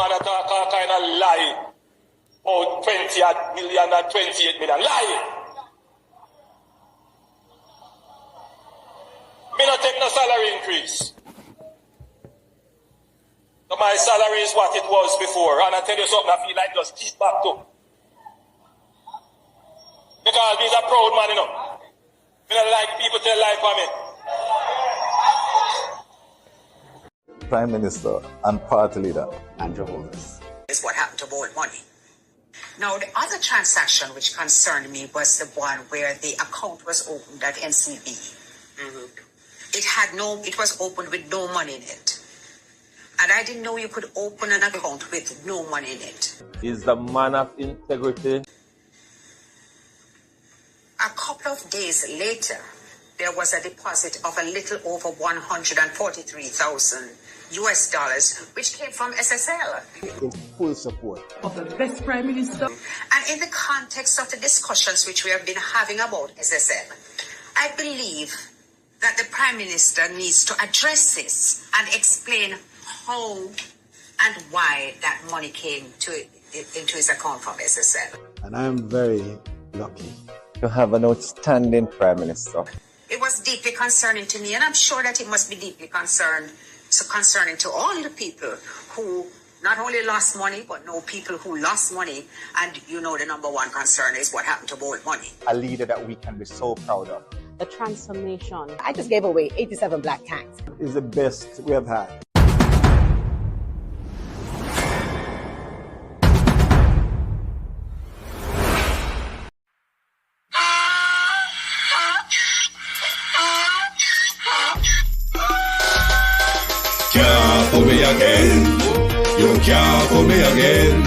man that talk all kind of lie. Oh, 20 million and 28 million. Lie. Me not take no salary increase. So my salary is what it was before. And I tell you something, I feel like just keep back to. Because he's a proud man, you know. Me don't like people tell lie for me. Prime Minister and Party Leader Andrew Holmes. Is what happened to bold money. Now, the other transaction which concerned me was the one where the account was opened at NCB. It was opened with no money in it. And I didn't know you could open an account with no money in it. Is the man of integrity. A couple of days later, there was a deposit of a little over 143,000 US dollars, which came from SSL. In full support of the best Prime Minister. And in the context of the discussions which we have been having about SSL, I believe that the Prime Minister needs to address this and explain how and why that money came into his account from SSL. and I am very lucky to have an outstanding Prime Minister. It was deeply concerning to me, and I'm sure that it must be deeply concerning to all the people who not only lost money, but know people who lost money. And you know the number one concern is what happened to bold money. a leader that we can be so proud of. The transformation. I just gave away 87 black tanks. Is the best we have had. Can't fool me again. You can't fool me again.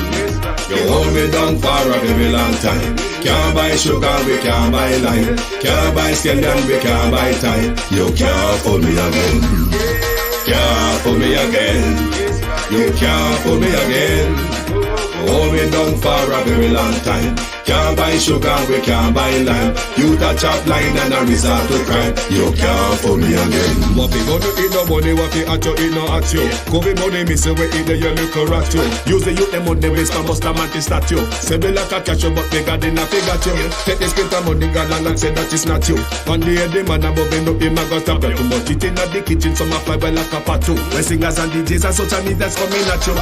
You hold me down for a very long time. Can't buy sugar, we can't buy lime. Can't buy scandal, we can't buy time. You can't fool me again. Can't fool me again. You can't fool me again. Hold me down for a very long time. Can't buy sugar, we can't buy lime. You touch up line and a resort to crime. You can't fool me again. What we gonna eat no money, what we at you, eat no at you. Covid money, me say we eat the yellow rat you. Use the youth, the money, waste and bust a man to statue. Say me like a cashew, but me got in a figure you. Take this bit of money, God and say that is not you. One day the man above end up, him a go stop you. Too much it in the kitchen, some a fly well like a patu. When singers and DJs and social media's coming at you.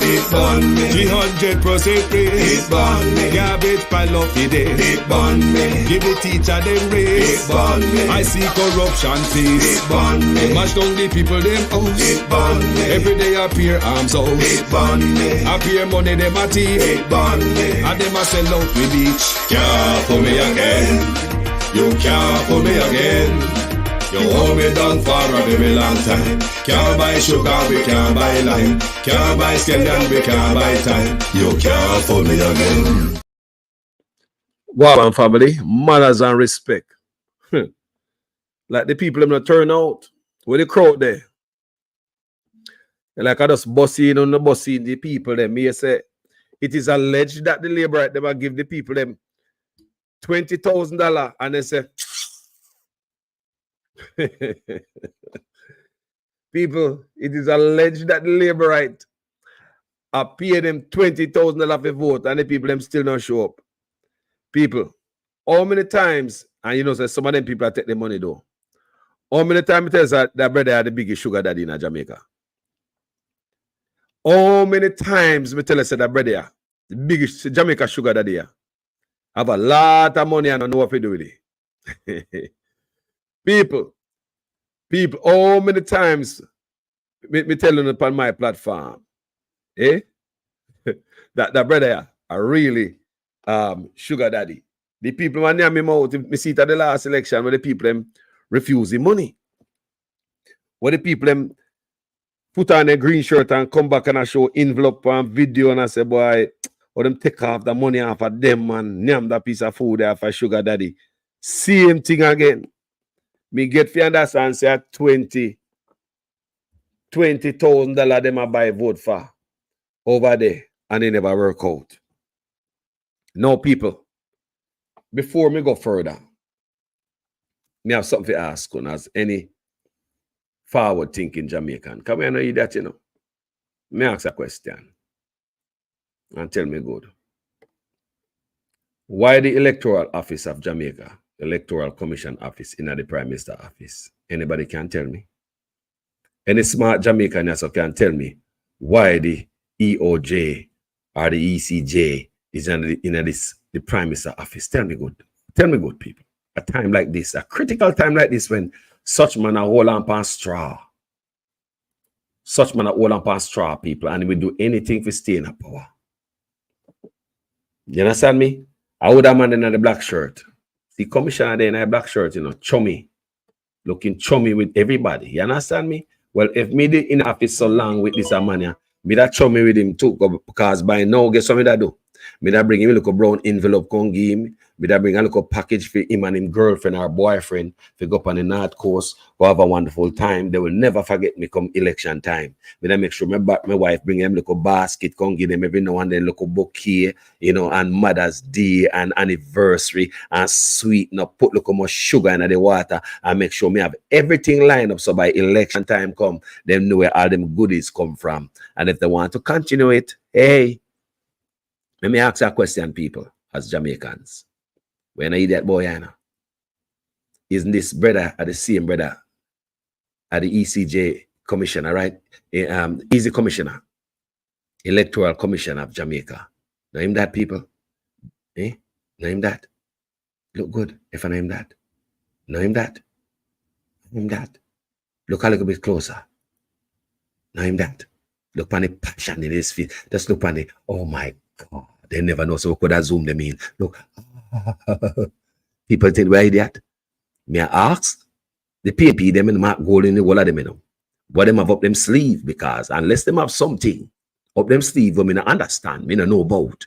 It burn me, 300% free. It burn me, garbage pile up the day. It burn me, give the teacher them raise. It burn me, I see corruption please. It burn me, mash down the people them house. It burn me, every day appear arms out. It burn me, appear money them a thief. It burn me, and them a sell out we beach. Can't fool me again. You can't fool me again. You hold me down for a very long time. Can't buy sugar, we can't buy lime. Can't buy scandal, we can't buy time. You can't fool me again. Wow, family, manners and respect. Like the people them not turn out. Where the crowd there? Like I just bossing on the bossing the people them. Me say it is alleged that the labor right them will give the people them $20,000 and they say people, it is alleged that the labor right are paying them $20,000 for vote and the people them still not show up. People, how many times, and you know, so some of them people take the money though. How many times it tells that brother had the biggest sugar daddy in Jamaica? How many times me tell us that brother, the biggest Jamaica sugar daddy have a lot of money and don't know what to do with it. People, how many times me telling upon my platform, that brother are really sugar daddy. The people man near me mouth, me see it at the last election where the people them refuse the money. Where the people them put on a green shirt and come back and I show envelope and video and I say, boy, or them take off the money off of them and name that piece of food off of sugar daddy. Same thing again. Me get for understand say $20,000 them a buy vote for over there and they never work out. No, people, before me go further, me have something to ask on as any forward thinking Jamaican. Come here, I know you that, you know. Me ask a question. And tell me good. Why the Electoral Office of Jamaica, Electoral Commission Office, in the Prime Minister office? Anybody can tell me? Any smart Jamaican also can tell me why the EOJ or the ECJ is in the Prime Minister office. Tell me good. Tell me good, people. A time like this, a critical time like this, when such man are hold on past straw. Such man are hold on past straw, people, and we do anything for stay in power. You understand me? I would have man in the black shirt. The commissioner there in a black shirt, you know, chummy. Looking chummy with everybody. You understand me? Well, if me in office so long with this man, me that chummy with him too, because by now, guess what me that do? Me that bring him a little brown envelope, come give him. Me that bring a little package for him and his girlfriend or boyfriend to go up on the North Coast, go have a wonderful time. They will never forget me come election time. Me that make sure my wife bring him a little basket, come give them every now and then little bouquet, you know, and Mother's Day and anniversary and sweeten up, put little more sugar in the water and make sure me have everything lined up so by election time come, them know where all them goodies come from. And if they want to continue it, hey, let me ask you a question, people, as Jamaicans. When I eat that boy, Anna, isn't this brother the same brother at the ECJ commissioner, right? He's the commissioner, Electoral Commission of Jamaica. Name that, people. Eh? Name that. Look good if I name that. Name that. Name that. Look a little bit closer. Name that. Look on the passion in his feet. Just look on the, oh my God. They never know, so we could have zoomed them in. Look. People think we're idiot. May I ask? The PAP, them in mark gold in the wall of them, you know. What them have up them sleeve, because unless them have something up them sleeve, we not understand, we don't know about.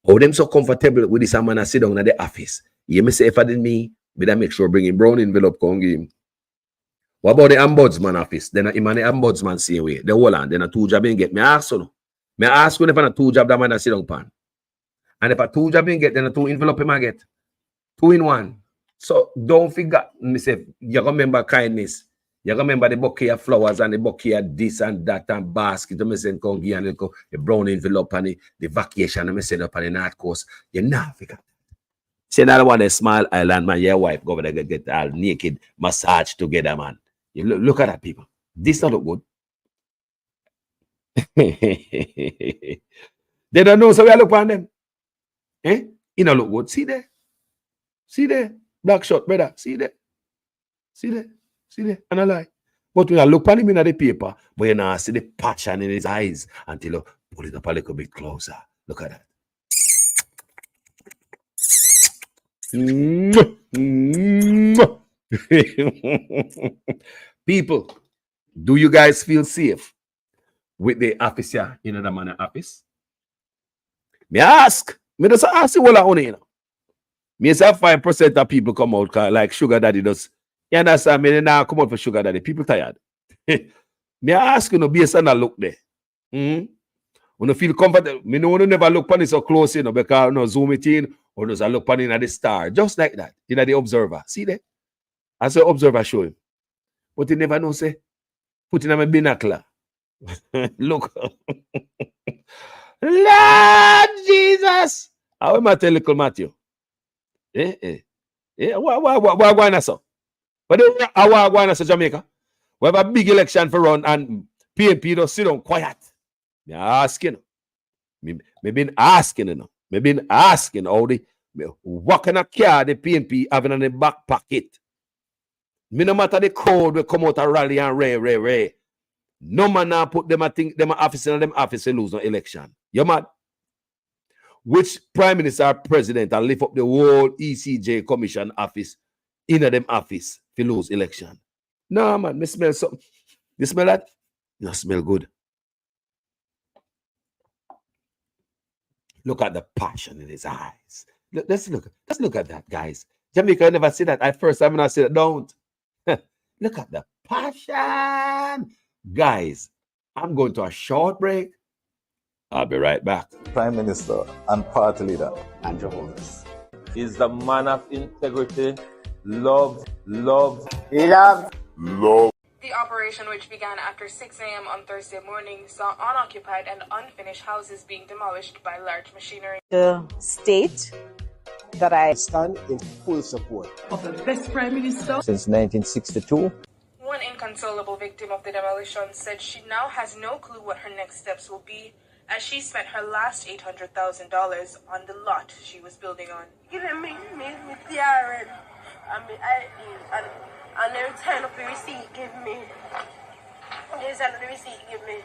How them so comfortable with this man sit down at the office. You may say if I didn't me, we that make sure bringing brown envelope come give him. What about the ombudsman office? Then him and the ombudsman same way. The whole land, then a two job in get. Me ask you. Me ask you if I a two job that man sit down pan. And if a two job in get, then a two envelope him I get. 2 in 1. So don't forget, me say, you remember kindness. You remember the bouquet of flowers and the bouquet of this and that and basket. You send Kongi and the brown envelope and the vacation and send up on the North Coast. You never forget. See another one, a small island, man, your wife go over there get all naked, massage together, man. You look at that, people. This don't look good. They don't know, so we look on them. Eh? You don't look good. See there? See there? Black shot, brother. See there? See there? See there? And I lie. But when I look at him in the paper, but you know, I see the passion in his eyes until you pull it up a little bit closer. Look at that. People, do you guys feel safe with the officer in the man office? Me ask. Me just ask you all I you know. Me say 5% of people come out like Sugar Daddy does. You understand? Me now come out for Sugar Daddy. People tired. Me ask you no based on a look there. When you feel comfortable, me no never look on it so close, you know, because no zoom it in or does I look on it at the star. Just like that. You know, the observer. See there? As the observer show him. But he never know, say, put in a binocular. Look. Lord Jesus. How am I tell little Matthew? What going on, so? But what going on, so Jamaica? We have a big election for run and PNP don't sit down quiet. Me asking. Me been asking, you know. Me been asking how the what kind of car the PNP having in the back pocket. Me no matter the crowd will come out and rally and ray. No man now put them, I think, them office in them office to lose no election. You mad? Which prime minister or president and lift up the whole ECJ commission office in them office to lose election? No, man, me smell something. You smell that? You smell good. Look at the passion in his eyes. Let's look at that, guys. Jamaica, I never see that. I first time when I said it, don't. Look at the passion. Guys, I'm going to a short break. I'll be right back. Prime Minister and Party Leader Andrew Holmes is the man of integrity, love. The The operation, which began after 6 a.m. on Thursday morning, saw unoccupied and unfinished houses being demolished by large machinery. The state that I stand in full support of the best Prime Minister since 1962. One inconsolable victim of the demolition said she now has no clue what her next steps will be, as she spent her last $800,000 on the lot she was building on. Giving me TRN, and me ID, and every time of the receipt give me. Every time of the receipt give me.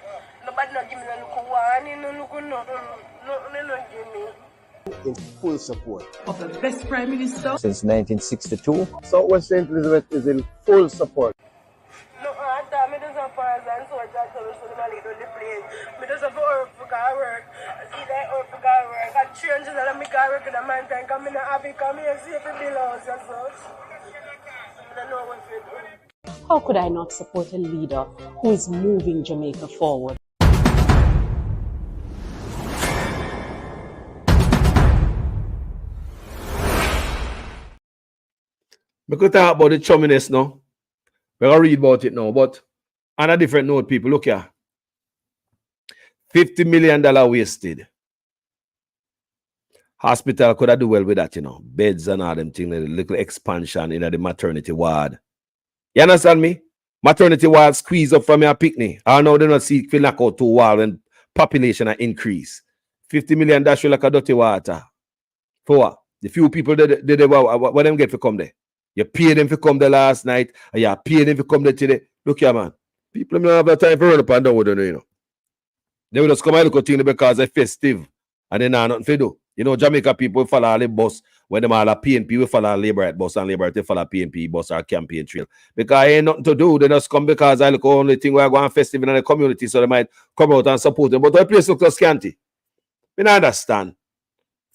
Nobody not give me no look one, no look no give me. in full support of the best Prime Minister since 1962. Southwest St. Elizabeth is in full support. No, I thought me just a pass and so I just told us to the place. Me just have to work for God work. See that work for God work. I change that I make God work in the mountain. Come in and have it come here, see if it belongs and such. I don't know what to do. How could I not support a leader who is moving Jamaica forward? We could talk about the chumminess now. We're going to read about it now. But on a different note, people, look here. $50 million wasted. Hospital could have do well with that, you know. Beds and all them things, a little expansion in the maternity ward. You understand me? Maternity ward squeeze up from your picnic. I know they not see if you knock out 2 walls and population increase. $50 million dash you like a dirty water. For what? The few people what them get to come there? You pay them to come there last night, and you pay them to come there today. Look here, man. People don't have the time for run up and down with them, you know. They will just come and look at things because they're festive, and they not nothing to do. You know, Jamaica people follow all the bus. When them all a PNP, we follow Labour at bus, and Labour they follow PNP bus or campaign trail. Because ain't nothing to do. They just come because I look only thing where I go on festive in the community, so they might come out and support them. But the place looks so scanty. We don't understand.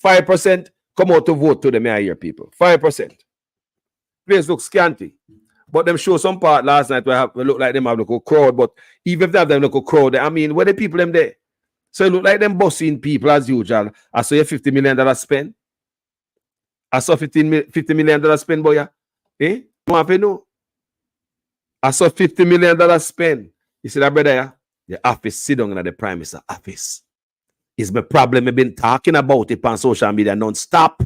5% come out to vote to them, I hear people. 5%. Place look scanty. But them show some part last night where we look like them have a little crowd. But even if they have them little crowd, I mean, where the people them there? So it look like them bossing people as usual. I saw you $50 million spend. I saw $50 million spend, boy. Eh? You want to know? I saw $50 million spend. You see that, brother? Yeah? The office, sit down in the Prime Minister office. It's my problem. I've been talking about it on social media non-stop.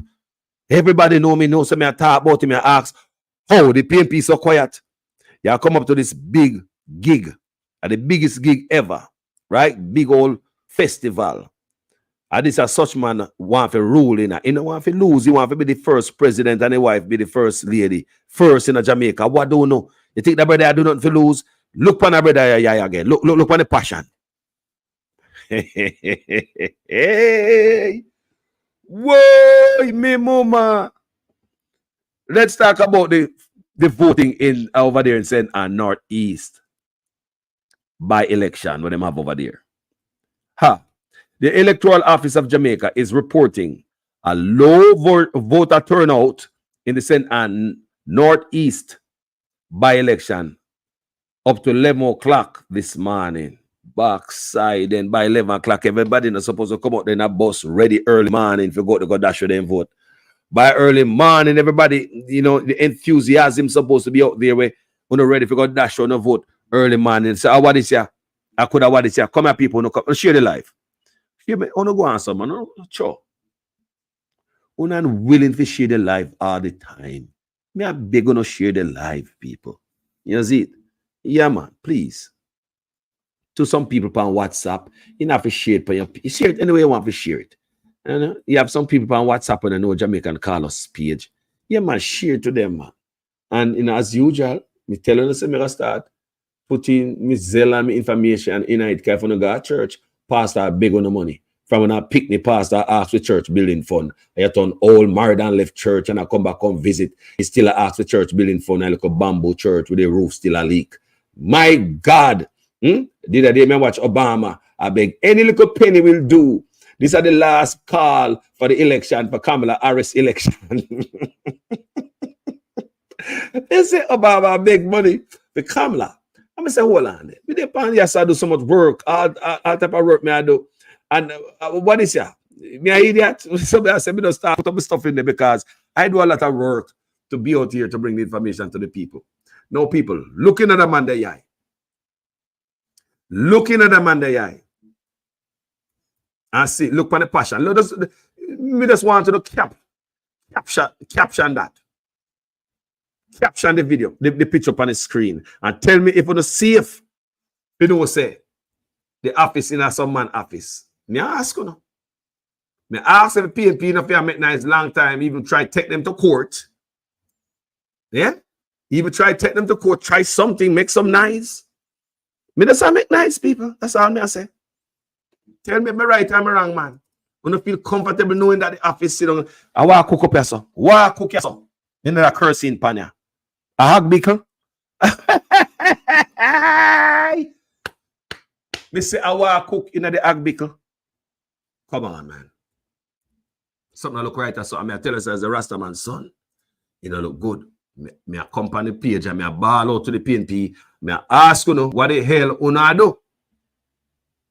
Everybody know me, so me I talk about it, me I ask, how the PNP so quiet? You come up to this big gig, the biggest gig ever, right? Big old festival. And this is such man want to rule in. He don't want to lose. He want to be the first president and the wife be the first lady. First in Jamaica. What do you know? You think that brother do nothing to lose? Look on the brother again. Look on the passion. Hey. Whoa, me mama. Let's talk about the voting in over there in St. Ann Northeast by election. What them have over there? The Electoral Office of Jamaica is reporting a low voter turnout in the St. Ann Northeast by-election up to 11 o'clock this morning. Backside, and by 11 o'clock, everybody not supposed to come out in a bus ready early morning if you go to go dash with them vote. By early morning, everybody, you know, the enthusiasm supposed to be out there where when you're ready for go dash on the vote early morning. So, what is here? I could have what is here. Come here, people, no come share the life. You may go on some man, no sure. We're not willing to share the life all the time. Me, I'm big on share the life, people. You see it? Yeah, man, please. To some people on WhatsApp, you have to share it. You share it anyway you want to share it. You have some people on WhatsApp and I know Jamaican call us page. Yeah, man, share to them, man. And you know, as usual, me tell you, say me start putting me zeal and me information in it. If you go to church, pastor big on the money. From when I picnic, pastor ask the church building fund. I turn all married and left church and I come back and visit. He still ask the church building fund. I look a bamboo church with the roof still a leak. My God. Did I day watch Obama? I beg any little penny will do. These are the last call for the election, for Kamala Harris election. They say Obama beg money for Kamala. I'm going to say, hold on. We depend, yes, I do so much work. All type of work me I do. And what is here? Me an idiot? Somebody said, me don't start put up stuff in there because I do a lot of work to be out here to bring the information to the people. No people looking at the man there, Looking at them under the eye. And see, look for the passion. Look, me just want to caption that. Caption the video, the picture up on the screen. And tell me if it's safe. You know, say, the office in some man office. Me ask you. Me ask if the PNP in a make nice long time, even try to take them to court. Yeah? Even try to take them to court, try something, make some nice. Me just make nice, people. That's all me say. Tell me right or wrong, man. You don't feel comfortable knowing that the office sit down. I want to cook up your son. What cook your son? You know that cursing panya. A hog beacon. Me say I want to cook in the hog beacon. Come on, man. Something look right or something. I tell us as a Rastaman son. You know, look good. Me accompany the page and me ball out to the PNP. Me ask you know what the hell you do.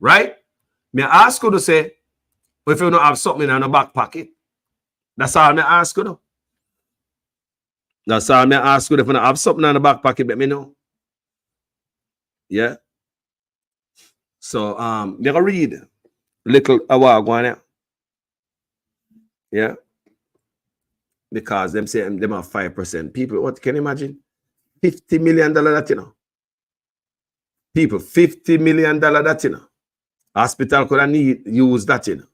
Right? Me ask you to say if you don't have something in the back pocket. That's all me ask you know. That's all me ask you if you don't have something in the back pocket, let me know. Yeah. So me gonna read little hour go on. Yeah. Because them say them are 5%. People, what can you imagine? $50 million that you know. People, $50 million that you know. Hospital could have use that you know.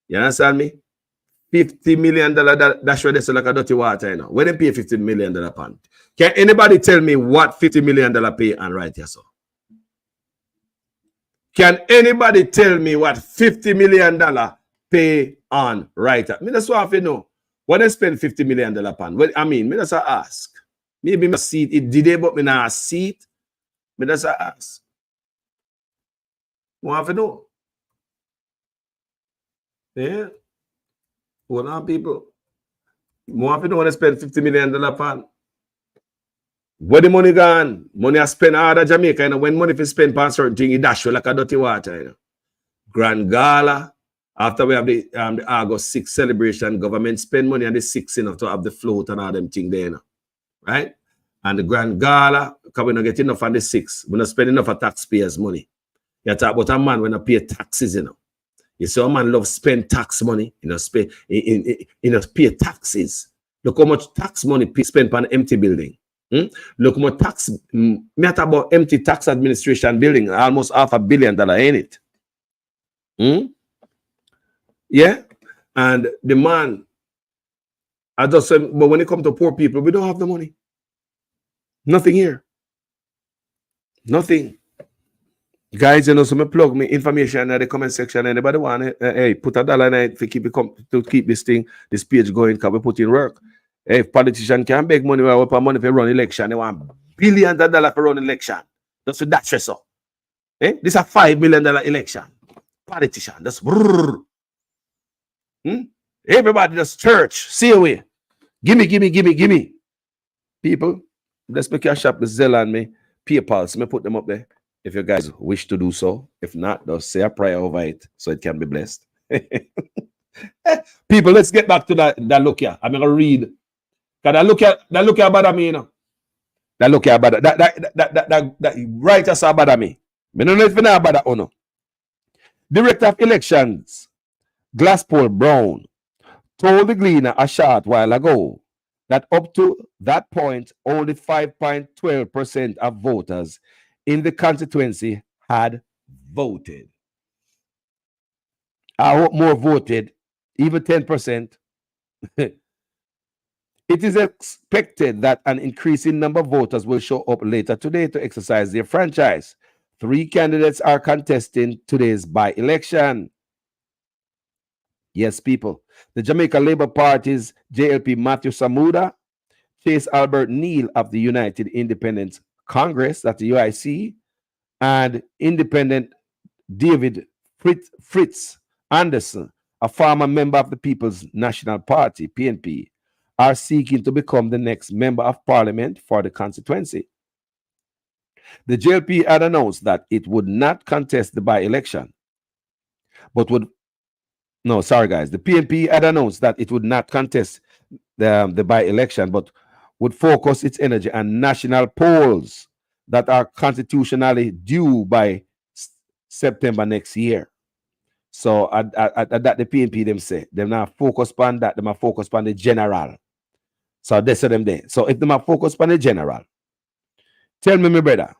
You understand me? $50 million that's why they sell like a dirty water, you know. When they pay $50 million pound. Can anybody tell me what $50 million pay and right here, so? Can anybody tell me what $50 million pay on right? I mean, that's what I have to know. What they spend $50 million upon? Well, I mean, me just ask. Maybe me see it did it, but me not see it. Me just ask. What have to know? Yeah. Hold on, people. What have to know when they spend $50 million upon? Where the money gone? Money I spend out of Jamaica, you know, when money is spent on certain thing, it dash you like a dirty water, you know. Grand Gala. After we have the August 6th celebration, government spend money on the 6th, you know, to have the float and all them things there, you know, right? And the Grand Gala, because we don't get enough on the 6th. We don't spend enough of taxpayers' money. You talk about a man when I pay taxes, you know. You see a man love spend tax money, you know, pay taxes. Look how much tax money spent on empty building. Look how much tax, me talk about empty tax administration building, almost $500 million in it. Yeah, and the man, I just said, but when it comes to poor people, we don't have the money. Nothing here. Nothing. Guys, you know, so me plug me information in the comment section. Anybody want hey, put $1 in it to keep this thing, this page going, because we put in work. Hey, if politicians can beg money, we want money for run election. They want billions of dollars for run election. That's what that stress up. Eh? This is a $5 million election. Politician. That's brrr. Everybody just church. See away. Gimme. People, let's make your shop the Zelle and me. PayPal. So me put them up there. If you guys wish to do so. If not, just say a prayer over it so it can be blessed. People, let's get back to that look here. I'm gonna read. That look here about me, you know. That look here about that writer saw about me. I don't know if you know about that or no. Director of Elections, Glasspool Brown, told the Gleaner a short while ago that up to that point, only 5.12% of voters in the constituency had voted. I hope more voted, even 10%. It is expected that an increasing number of voters will show up later today to exercise their franchise. 3 candidates are contesting today's by-election. Yes, people. The Jamaica Labour Party's JLP Matthew Samuda, Chase Albert Neal of the United Independent Congress, that's the UIC, and Independent David Fritz Anderson, a former member of the People's National Party, PNP, are seeking to become the next member of parliament for the constituency. The JLP had announced that it would not contest the by-election, but would no, sorry guys. The PNP had announced that it would not contest the by-election, but would focus its energy on national polls that are constitutionally due by September next year. So at that the PNP them say them not focus on that, them are focused on the general. So they say them there. So if them are focused on the general, tell me, my brother,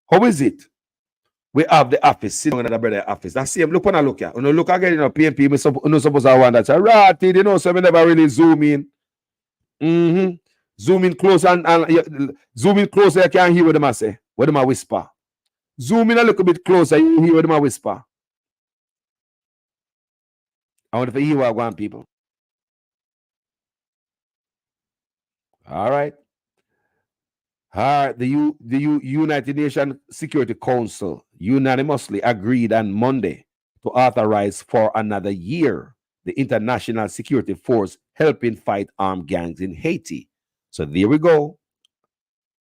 how is it? We have the office, sitting on the brother office. I see him look when I look at. When you look again, you know, PNP, we not supposed to want that. So right, you know, so we never really zoom in. Zoom in close and zoom in closer, you can't hear what them I say, what them I whisper. Zoom in a little bit closer, you hear what them I whisper. I want to hear what I want, people. All right. The United Nations Security Council unanimously agreed on Monday to authorize for another year the International Security Force helping fight armed gangs in Haiti. So there we go.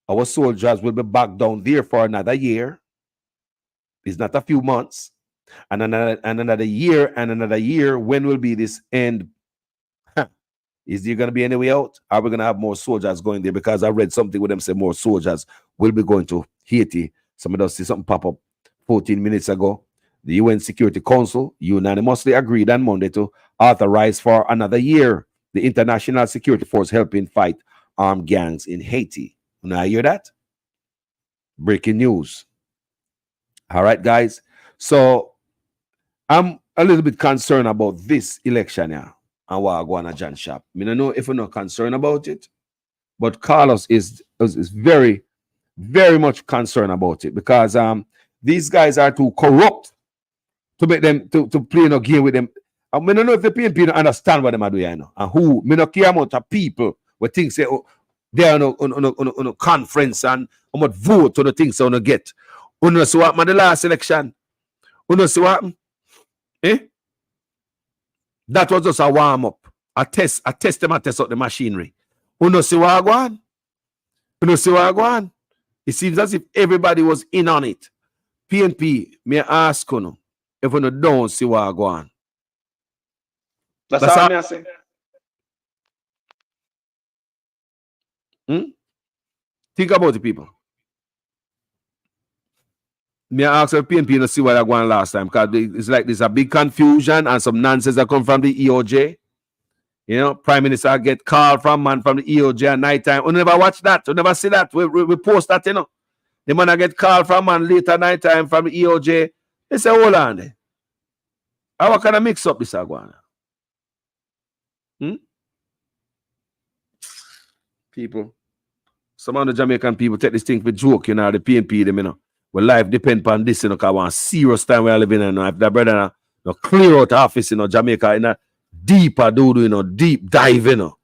Our soldiers will be back down there for another year. It's not a few months. And another year and another year. When will be this end? Is there going to be any way out? Are we going to have more soldiers going there? Because I read something with them say more soldiers will be going to Haiti. Somebody else see something pop up 14 minutes ago. The UN Security Council unanimously agreed on Monday to authorize for another year the International Security Force helping fight armed gangs in Haiti. Now you hear that? Breaking news. All right, guys. So I'm a little bit concerned about this election here. And what I go on a John Shop. I mean, I know if you're not concerned about it, but Carlos is very, very much concerned about it because these guys are too corrupt to make them to play no game with them. I mean, I don't know if the PNP don't understand what they are doing, you know, and who me not care about the people who think say they are on a conference and how much vote to the things they get. You know, so what happened the last election? You know, so what happened? That was just a warm up, a test out the machinery. You know, see what I go on? You know, see what I go on? It seems as if everybody was in on it. PNP, may I ask you, if you don't see what I go on. That's all I say. Think about it, people. Me ask the PNP to see what I go on last time because it's like there's a big confusion and some nonsense that come from the EOJ. You know, Prime Minister get called from man from the EOJ at night time. We never watch that. We never see that. We post that, you know. The man get called from man later night time from the EOJ. They say, hold on there. How can I mix up this Aguana? People. Some of the Jamaican people take this thing for joke, you know, the PNP, them, you know. Well, life depends on this, you know, because one serious time we are living in. If the brother no clear out office, you know, Jamaica, in a deeper do, you know, deep dive, you know.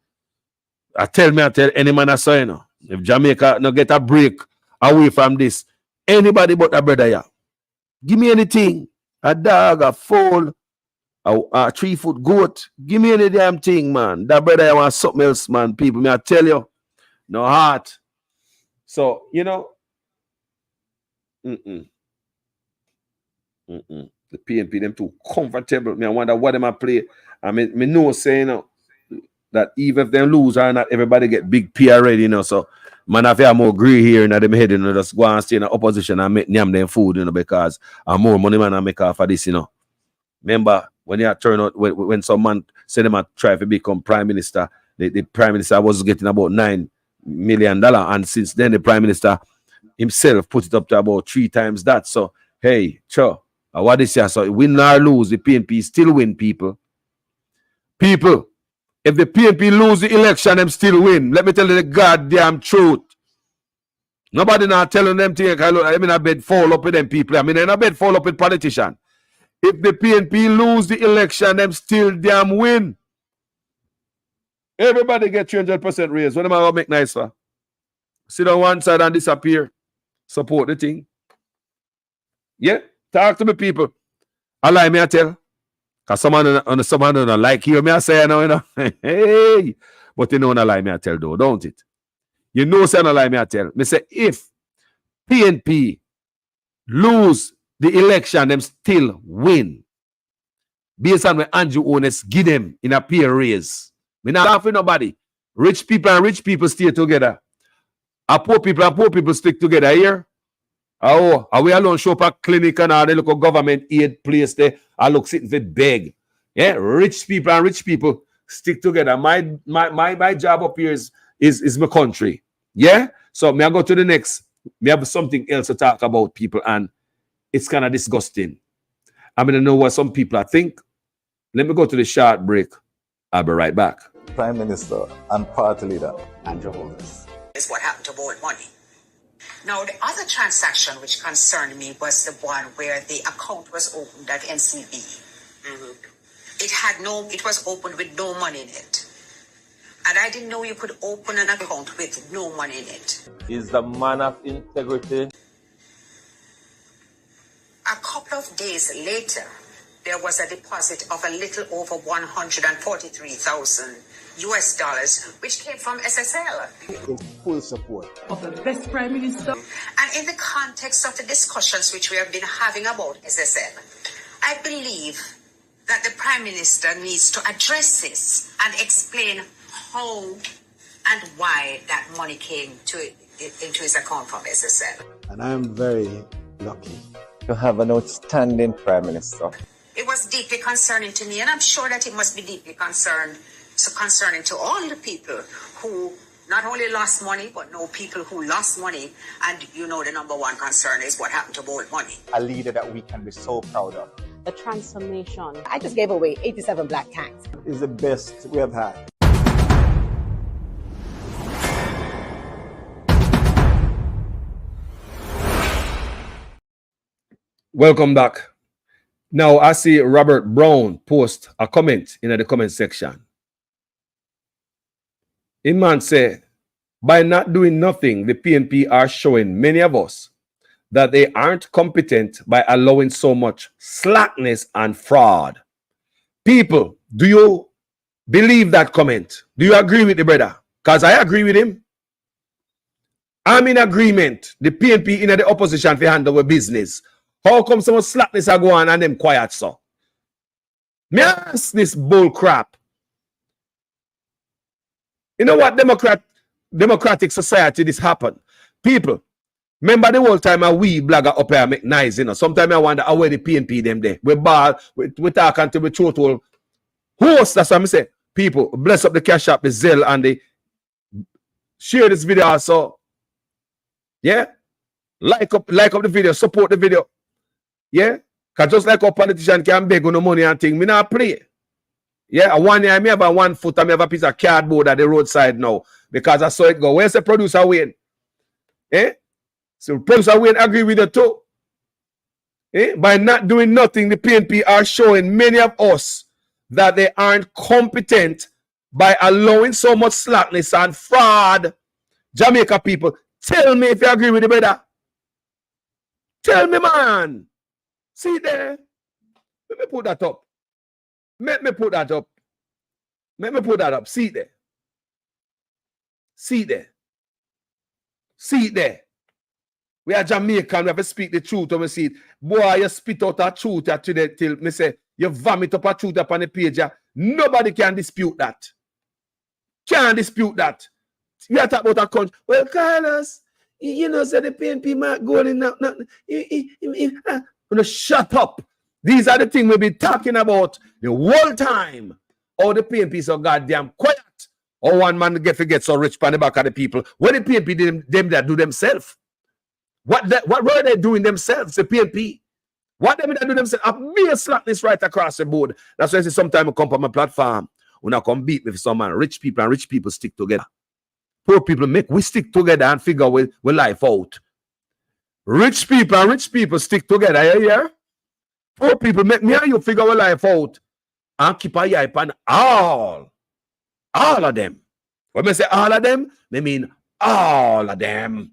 I tell any man I saw, you know, if Jamaica no get a break away from this, anybody but the brother, yeah. Give me anything. A dog, a foal, a 3-foot goat. Give me any damn thing, man. That brother, I want something else, man. People, me I tell you, no heart. So, you know, the PNP, them too comfortable. Me, I wonder what them I play. I mean, me know saying, you know, that even if they lose or not, everybody get big PR ready, you know. So, man, I feel more agree here in them head, you know, just go and stay in the opposition and make them food, you know, because I'm more money man I make off of this, you know. Remember when you turn out when some man said them try to become prime minister, the prime minister was getting about $9 million, and since then the prime minister himself put it up to about 3 times that. So hey, sure, what this year? So win or lose, the PNP still win, people. People, if the PNP lose the election, them still win. Let me tell you the goddamn truth. Nobody not telling them things. I mean, I bed fall up with them people. I mean, I bed fall up with politicians. If the PNP lose the election, them still damn win. Everybody get 300% raise. What am I going to make nice for? Sit on one side and disappear. Support the thing. Yeah? Talk to me, people. I lie me, I tell. Because someone don't like hear me, I say, you know. Hey. But you know, I lie me, I tell, though, don't it? You know, say, I lie me, I tell. Me say, if PNP lose the election, them still win. Based on what Andrew Honest give them in a peer raise. We not laughing nobody. Rich people and rich people stay together. Poor people and poor people stick together here. Oh, are we alone show up a clinic and all the local government aid place there? I look sitting for beg. Yeah, rich people and rich people stick together. My job up here is my country. Yeah. So may I go to the next? We have something else to talk about, people, and it's kind of disgusting. I'm gonna know what some people think. Let me go to the short break. I'll be right back. Prime Minister and Party Leader Andrew Holmes. Is what happened to bold money. Now, the other transaction which concerned me was the one where the account was opened at NCB. It was opened with no money in it. And I didn't know you could open an account with no money in it. Is the man of integrity. A couple of days later, there was a deposit of a little over $143,000 US, which came from SSL. In full support of the best Prime Minister. And in the context of the discussions which we have been having about SSL, I believe that the Prime Minister needs to address this and explain how and why that money came into his account from SSL. And I'm very lucky to have an outstanding Prime Minister. It was deeply concerning to me, and I'm sure that it must be deeply concerning to all the people who not only lost money, but know people who lost money. And you know the number one concern is what happened to bold money. A leader that we can be so proud of. The transformation. I just gave away 87 black tanks. Is the best we have had. Welcome back. Now I see Robert Brown post a comment in the comment section. In man say, by not doing nothing, the PNP are showing many of us that they aren't competent by allowing so much slackness and fraud. People, do you believe that comment? Do you agree with the brother? Because I agree with him. I'm in agreement. The PNP in the opposition for handle with business. How come so much slackness are going and them quiet so? Me ask this bull crap. You know what democratic society this happen? People, remember the whole time we blogger up here make nice, you know. Sometimes I wonder how where the PNP them there. We ball, we talk until we total host. That's what I'm saying. People, bless up the Cash App, the Zelle, and the share this video also. Yeah. Like up the video, support the video. Yeah. Because just like a politician can beg on no money and thing, me not play. Yeah, one year I may have a 1 foot, I may have a piece of cardboard at the roadside now. Because I saw it go. Where's the producer Wayne? Eh? So producer Wayne agree with you too. Eh? By not doing nothing, the PNP are showing many of us that they aren't competent by allowing so much slackness and fraud. Jamaica people, tell me if you agree with the brother. Tell me, man. See there. Let me put that up. Let me put that up. Let me put that up. See there. See there. See there. We are Jamaican. We have to speak the truth when we see it. Boy, you spit out a truth today till me say you vomit up a truth up on the page. Nobody can dispute that. Can't dispute that. We are talking about a country. Well, Carlos, you know, say the PNP might go in now. Shut up. These are the things we've been talking about the whole time. All the PNP so goddamn quiet. Or one man get so rich by the back of the people. What the PNP them that do themselves? What were they doing themselves? The PNP. What them that do themselves? A mere slackness right across the board. That's why I say sometimes I come on my platform. When I come beat with some man, rich people and rich people stick together. Poor people we stick together and figure we life out. Rich people and rich people stick together. You hear? Poor people make me and you figure our life out and keep a eye on all of them. When I say all of them, I mean all of them.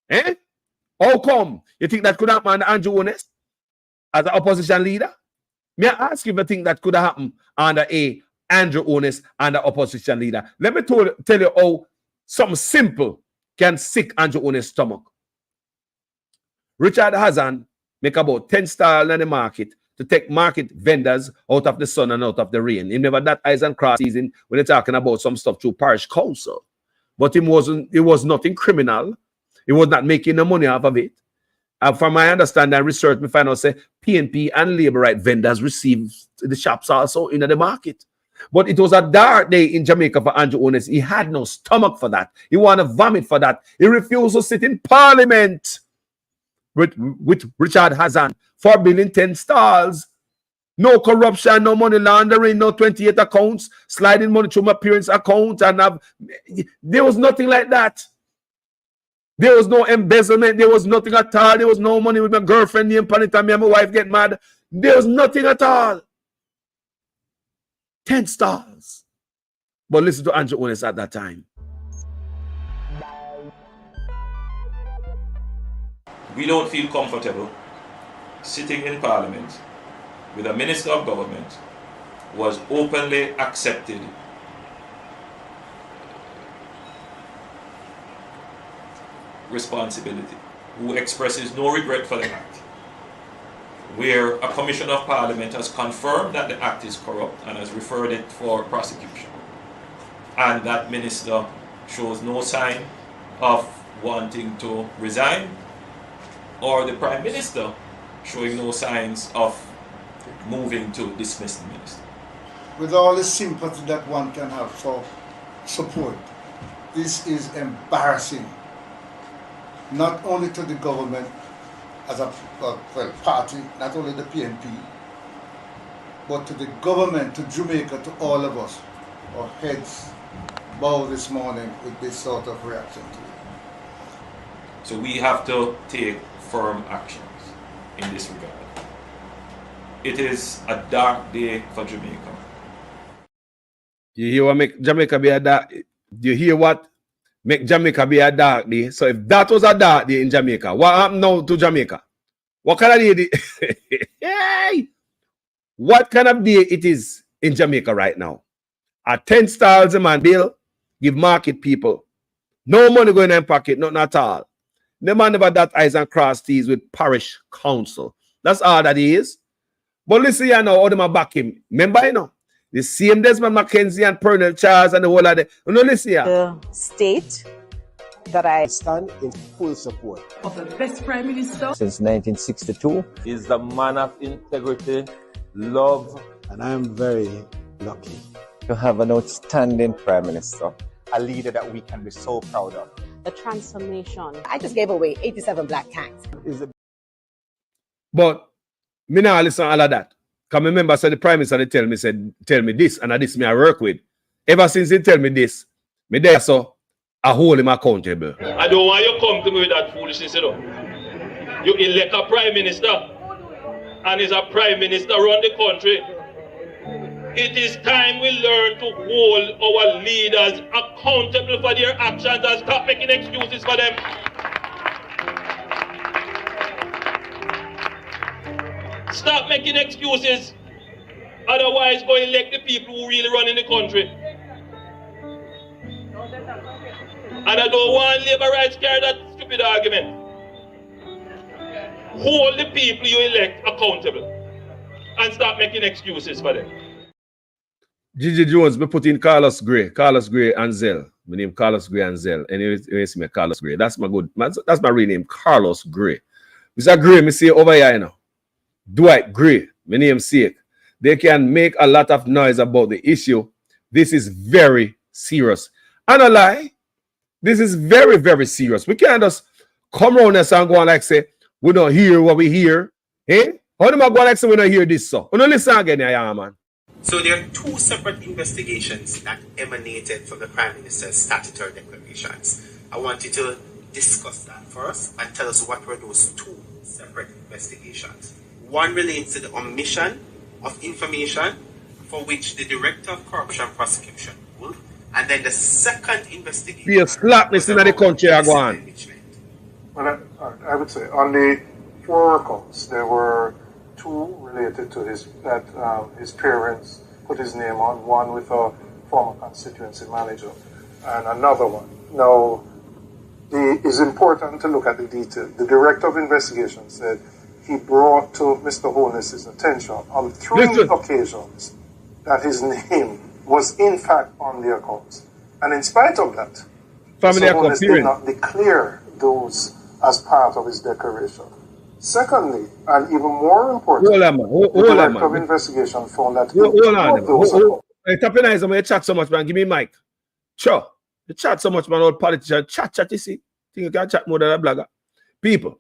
Eh? How come you think that could happen under Andrew Honest as an opposition leader? May I ask you if you think that could happen under Andrew Honest and the opposition leader? Let me tell you how something simple can sick Andrew Honest's stomach. Richard Hazan make about 10 style in the market to take market vendors out of the sun and out of the rain. He never that eyes and cross season when they're talking about some stuff through parish council. But it was nothing criminal. He was not making no money off of it. From my understanding and research, me find out say PNP and labor right vendors receive the shops also in the market. But it was a dark day in Jamaica for Andrew Holness. He had no stomach for that. He wanted to vomit for that. He refused to sit in parliament with Richard Hazan for building 10 stalls. No corruption, no money laundering, no 28 accounts, sliding money through my parents' account. There was nothing like that. There was no embezzlement. There was nothing at all. There was no money with my girlfriend named Panita. Me and my wife get mad. There was nothing at all. 10 stars. But listen to Andrew Holness at that time. We don't feel comfortable sitting in Parliament with a Minister of Government who has openly accepted responsibility, who expresses no regret for the act, where a Commissioner of Parliament has confirmed that the act is corrupt and has referred it for prosecution, and that minister shows no sign of wanting to resign, or the Prime Minister showing no signs of moving to dismiss the minister. With all the sympathy that one can have for support, this is embarrassing, not only to the government as a party, not only the PNP, but to the government, to Jamaica, to all of us. Our heads bow this morning with this sort of reaction to it. So we have to take firm actions in this regard. It is a dark day for Jamaica. You hear what make Jamaica be a dark? Do you hear what make Jamaica be a dark day? So if that was a dark day in Jamaica, what happened now to Jamaica? What kind of day? Hey! What kind of day it is in Jamaica right now? A 10 stars a man bill, give market people. No money going in pocket, nothing at all. The man never dot eyes and cross T's with parish council. That's all that he is. But listen here now, how them back him. Remember, you know, the same Desmond Mackenzie and Pernell Charles and the whole of the. You know, listen here. The state that I stand in full support of the best Prime Minister since 1962. Is the man of integrity, love, and I am very lucky to have an outstanding Prime Minister. A leader that we can be so proud of. the transformation. I just gave away 87 black cats. But me now listen to all of that. Because remember, so the Prime Minister they tell me this, and this me I work with. Ever since he tell me this, me there so I hold him accountable. I don't want you to come to me with that foolishness, you know. You elect a Prime Minister, and is a Prime Minister run the country. It is time we learn to hold our leaders accountable for their actions and stop making excuses for them. Stop making excuses. Otherwise, go elect the people who really run in the country. And I don't want labor rights carry that stupid argument. Hold the people you elect accountable and stop making excuses for them. Gigi Jones, me put in Carlos Gray and Zell. My name Carlos Gray and Zell. Anyway, you see me Carlos Gray. That's my real name, Carlos Gray. Mr. Gray, me say over here, you know. Dwight Gray, my name sake. They can make a lot of noise about the issue. This is very serious. And a lie, this is very, very serious. We can't just come around and go on like say, we don't hear what we hear. Eh? How do I go like say we don't hear this so? We don't listen again, yeah, man. So there are two separate investigations that emanated from the Prime Minister's statutory declarations. I want you to discuss that first and tell us what were those two separate investigations. One relates to the omission of information for which the Director of Corruption Prosecution ruled, and then the second investigation. Be a slackness in the country, I go on. Well, I would say on the 4 records, there were 2 related to his parents put his name on, one with a former constituency manager, and another one. Now, it's important to look at the detail. The Director of Investigation said he brought to Mr. Holness's attention on 3 occasions that his name was in fact on the accounts. And in spite of that, Mr. Holness did not declare those as part of his declaration. Secondly, and even more important, the Director of Investigation found that Hey, tap your eyes, man. Chat so much, man. Give me a mic. Sure. You chat so much, man. Old politician. Chat, you see. Think you can chat more than a blogger. People.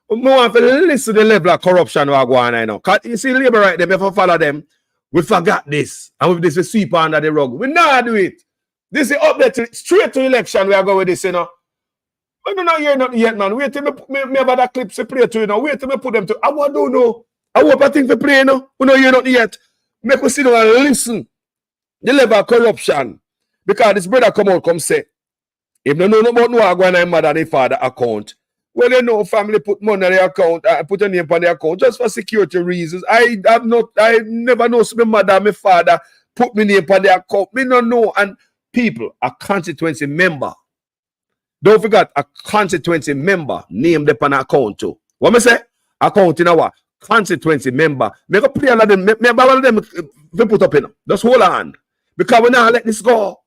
We want to listen to the level of corruption we're going on now. Because you see, Labour right there, if we follow them, we forgot this. And with this, we sweep under the rug. We not do it. This is up there straight to election. We are going with this, you know. I don't know, hear nothing yet, man. Wait till me have that clips to play to, you know. Wait till me put them to. I don't know. I hope I think to play, you know. We don't hear nothing yet. Make us sit down and listen. The level of corruption. Because this brother come say, if they know about no going on mother and father account, well, you know, family put money on the account, put a name on the account just for security reasons. I never know my mother and my father put me name on the account. Me don't know. And people, a constituency member. Don't forget, a constituency member named upon an account too. What me say? Account in our constituency member. Make a play all of them. Make all of them put up in. Just hold on. Because we now let this go.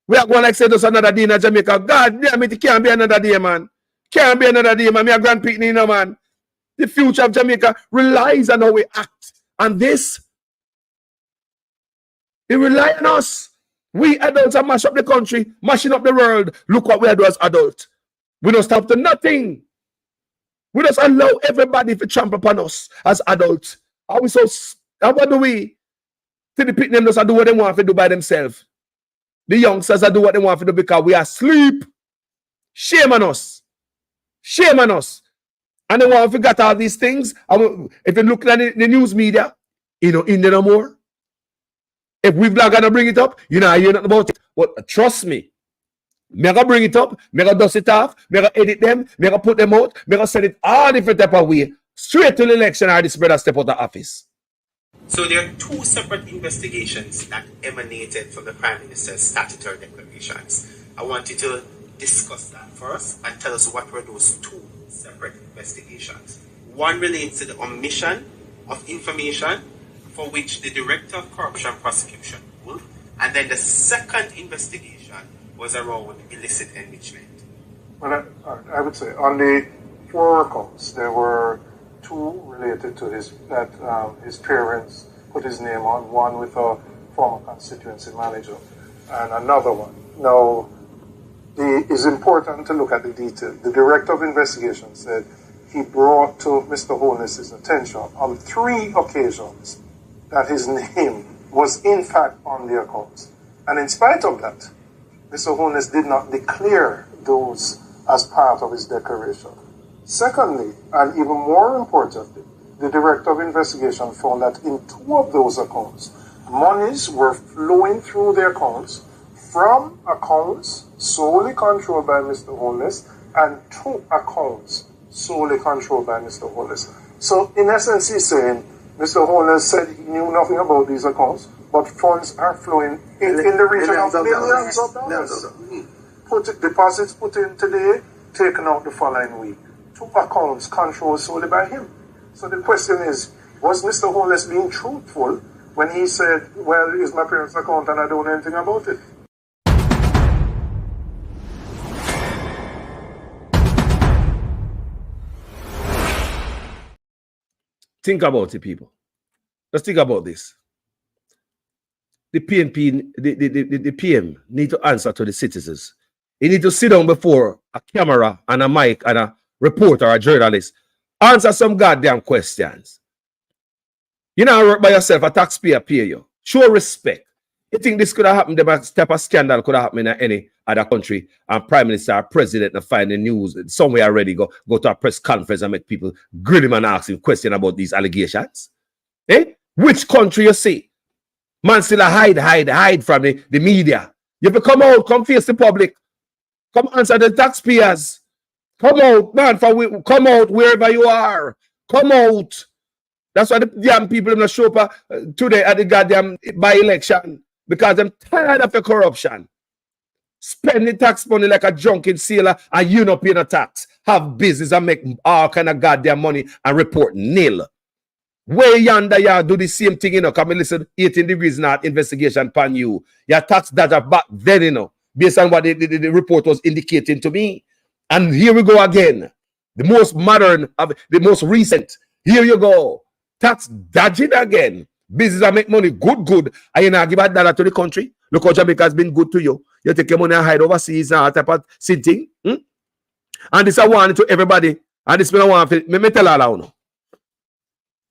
We are going like say just another day in Jamaica. God damn it, it can't be another day, man. Can't be another day, man. Me a grand picnic, no, man. The future of Jamaica relies on how we act. And this, it relies on us. We adults are mash up the country, mashing up the world. Look what we do as adults. We don't stop to nothing. We just allow everybody to trample upon us as adults. Are we so? What do we? To the pit them just do what they want to do by themselves. The youngsters do what they want to do because we are asleep. Shame on us. Shame on us. And they want to forget all these things. If you look at the news media, you know, in there no more. If we're not going to bring it up, you know, you're not about it. But trust me, I'm going to bring it up, I'm going to dust it off, I'm going to edit them, I'm going to put them out, I'm going to send it all different type of way, straight to the election or this brother step out of office. So there are two separate investigations that emanated from the Prime Minister's statutory declarations. I want you to discuss that first and tell us what were those two separate investigations. One relates to the omission of information for which the Director of Corruption Prosecution ruled, and then the second investigation was around illicit enrichment. Well, I would say on the 4 accounts, there were 2 related to his parents put his name on, one with a former constituency manager and another one. Now, it's important to look at the detail. The Director of Investigation said he brought to Mr. Holness's attention on 3 occasions that his name was in fact on the accounts. And in spite of that, Mr. Holness did not declare those as part of his declaration. Secondly, and even more importantly, the Director of Investigation found that in 2 of those accounts, monies were flowing through the accounts from accounts solely controlled by Mr. Holness and 2 accounts solely controlled by Mr. Holness. So in essence, he's saying, Mr. Holness said he knew nothing about these accounts, but funds are flowing in the region of millions of dollars. Deposits put in today, taken out the following week. 2 accounts controlled solely by him. So the question is, was Mr. Holness being truthful when he said, well, it's my parents' account and I don't know anything about it? Think about it, people. Let's think about this. The PNP, the PM need to answer to the citizens. He need to sit down before a camera and a mic and a reporter or a journalist. Answer some goddamn questions. You know, work by yourself, a taxpayer pay you. Show respect. You think this could have happened, the type of scandal could have happened in any other country, and Prime Minister or President and find the news somewhere already, go to a press conference and make people grill him and ask him questions about these allegations? Eh? Which country you see? Man still hide from the media. You have to come out, come face the public. Come answer the taxpayers. Come out, man, come out wherever you are. Come out. That's why the damn people in the show up today at the goddamn by-election. Because I'm tired of the corruption. Spending tax money like a drunken sailor and you not paying a tax. Have business and make all kind of goddamn money and report nil. Way yonder, you do the same thing, you know. Come and listen, 18 degrees north investigation upon you. Your tax data back then, you know, based on what the report was indicating to me. And here we go again. The most modern, the most recent. Here you go. Tax dodging again. Business and make money good. And you not give a dollar to the country. Look how Jamaica has been good to you. You take your money and hide overseas and all type of thing. And this I want to everybody. And this I want to me tell all of you.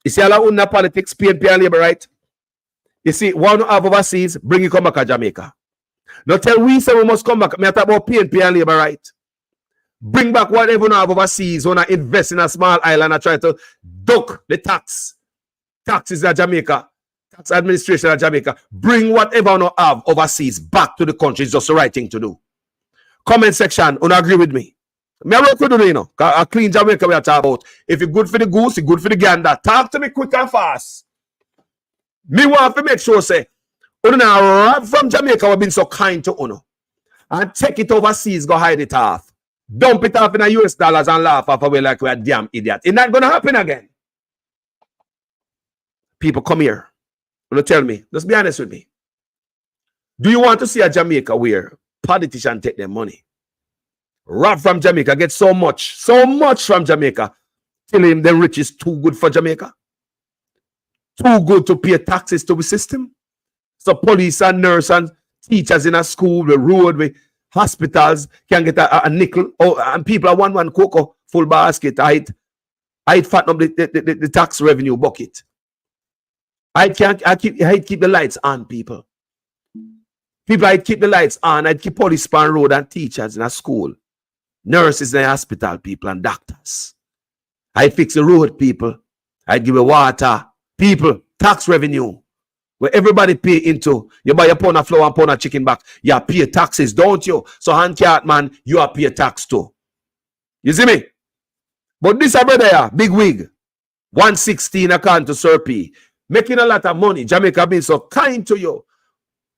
You see all of politics, PNP and Labour, right? You see, one have overseas, bring you come back to Jamaica. Now tell we say we must come back. Me talk about PNP and Labour, right? Bring back whatever you have overseas when I invest in a small island and try to duck the taxes in Jamaica, tax administration in Jamaica. Bring whatever you have overseas back to the country. It's just the right thing to do. Comment section, you agree with me? Me I work with you, you know. A clean Jamaica we are talking about. If it's good for the goose, it's good for the gander. Talk to me quick and fast. Me want to make sure say, you know, rob from Jamaica we've been so kind to you, and take it overseas, go hide it off. Dump it off in a US dollars and laugh off away like we're a damn idiot. It's not going to happen again. People, come here. You tell me. Just be honest with me. Do you want to see a Jamaica where politicians take their money? Rob from Jamaica, get so much from Jamaica. Tell him the rich is too good for Jamaica. Too good to pay taxes to the system. So police and nurse and teachers in a school, the road, with hospitals can get a nickel. Oh, and people are one cocoa full basket. I'd fatten up the tax revenue bucket. I keep the lights on, people. I'd keep the lights on. I'd keep police on road and teachers in a school. Nurses in the hospital, people, and doctors. I'd fix the road, people. I'd give you water. People, tax revenue. Where everybody pay into. You buy a pound of flour and pound of chicken back. You pay taxes, don't you? So hand cat man, you are pay tax too. You see me? But this brother here, big wig. 116 account to Sir P. Making a lot of money. Jamaica being so kind to you.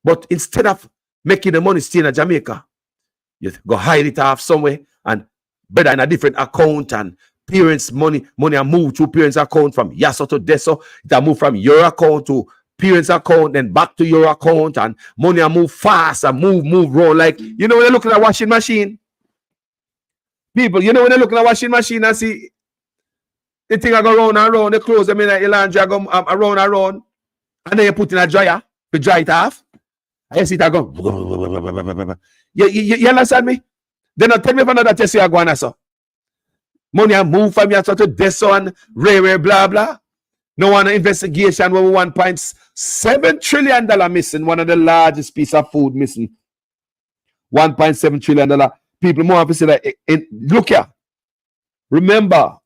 But instead of making the money stay in Jamaica, you go hide it off somewhere and better in a different account, and parents' money are moved to parents' account from Yasso to Deso. It move from your account to parents' account, then back to your account, and money are move fast and move round. Like, you know, when you're looking at a washing machine, people, you know, when you're looking at a washing machine and see the thing I go round and round, the clothes, I mean, your laundry, I go around and round, and then you put in a dryer to dry it off. I see it, I go. You understand me? Then tell me if another test you are going so. Money are moved from your to Deso and Ray, blah, blah. No one investigation with $1.7 trillion missing. One of the largest piece of food missing. $1.7 trillion. People more have to say that. Look here. Remember,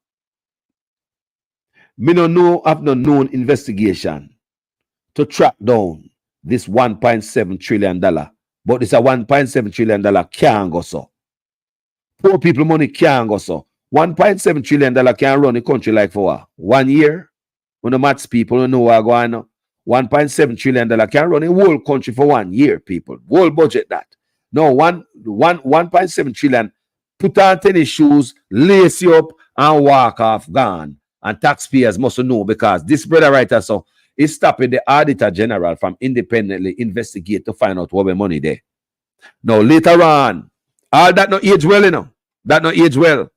me no know of no known investigation to track down this $1.7 trillion. But this a $1.7 trillion can't go so. Poor people money can't go so. $1.7 trillion can run the country like for 1 year. When the maths people know what going on. $1.7 trillion can run the whole country for 1 year, people. Whole budget that. No, 1.7 trillion. Put on tennis shoes, lace you up, and walk off gone. And taxpayers must know, because this brother writer so is stopping the Auditor General from independently investigate to find out what the money there. Now later on, all that not age well, you know. That not age well.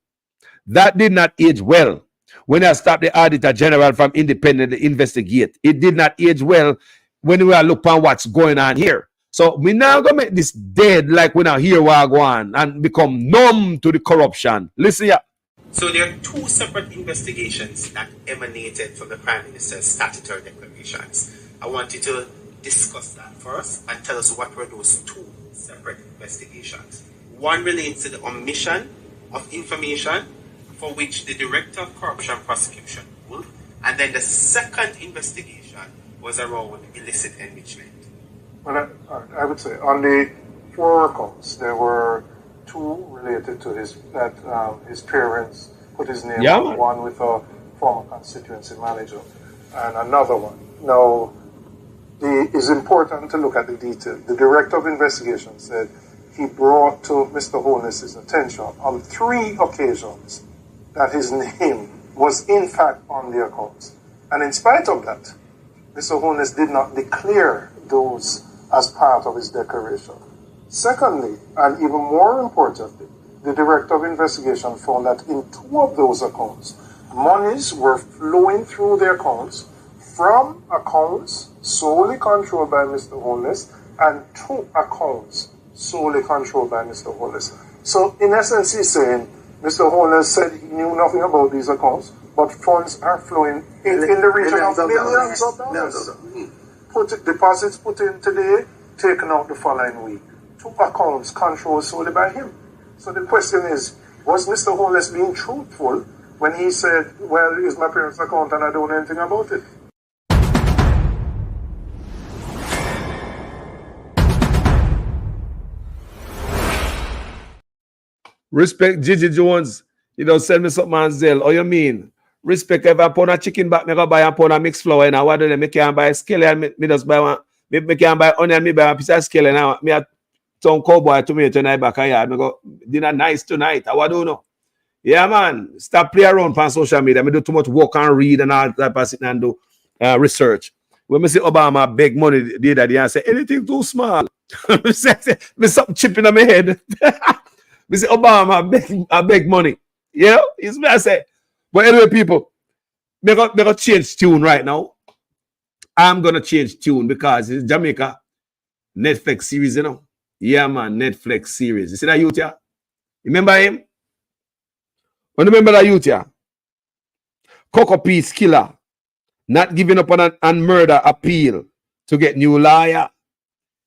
That did not age well. When I stopped the Auditor General from independently investigate, it did not age well when we are looking at what's going on here. So we now gonna make this dead like we now hear what go on and become numb to the corruption. Listen here. So there are two separate investigations that emanated from the Prime Minister's statutory declarations. I want you to discuss that first and tell us what were those two separate investigations. One relates to the omission of information for which the Director of Corruption Prosecution ruled, and then the second investigation was around illicit enrichment. Well, I would say on the 4 records, there were 2 related to his parents put his name on, one with a former constituency manager and another one. Now, it's important to look at the detail. The Director of Investigation said he brought to Mr. Holness's attention on 3 occasions that his name was in fact on the accounts. And in spite of that, Mr. Holness did not declare those as part of his declaration. Secondly, and even more importantly, the Director of Investigation found that in 2 of those accounts, monies were flowing through the accounts from accounts solely controlled by Mr. Holness and 2 accounts solely controlled by Mr. Holness. So, in essence, he's saying Mr. Holness said he knew nothing about these accounts, but funds are flowing in the region of millions of dollars. Deposits put in today, taken out the following week. 2 accounts controlled solely by him. So the question is, was Mr. Holness being truthful when he said, well, it's my parents' account and I don't know anything about it? Respect Gigi Jones. You don't send me something on Zell. How you mean? Respect if I pound a chicken back, me go buy and pound a mixed flour. And what do they? Me can't buy scallion. Me just buy one. Me can't buy onion. Me buy a piece of scallion. Now me a town cowboy tomato tonight back a yard. Me go dinner nice tonight. What do you know? Yeah, man. Stop play around on social media. Me do too much work and read and all that person and do research. When me see Obama beg money the other day and say anything too small. me something chipping on my head. Me say Obama I beg money. You know? It's me I say. But anyway, people, they got change tune right now. I'm gonna change tune because it's Jamaica Netflix series, you know. Yeah, man, Netflix series. You see that youth here? Remember him? Remember that youth here? Cocoa Peace killer, not giving up on murder appeal to get new lawyer.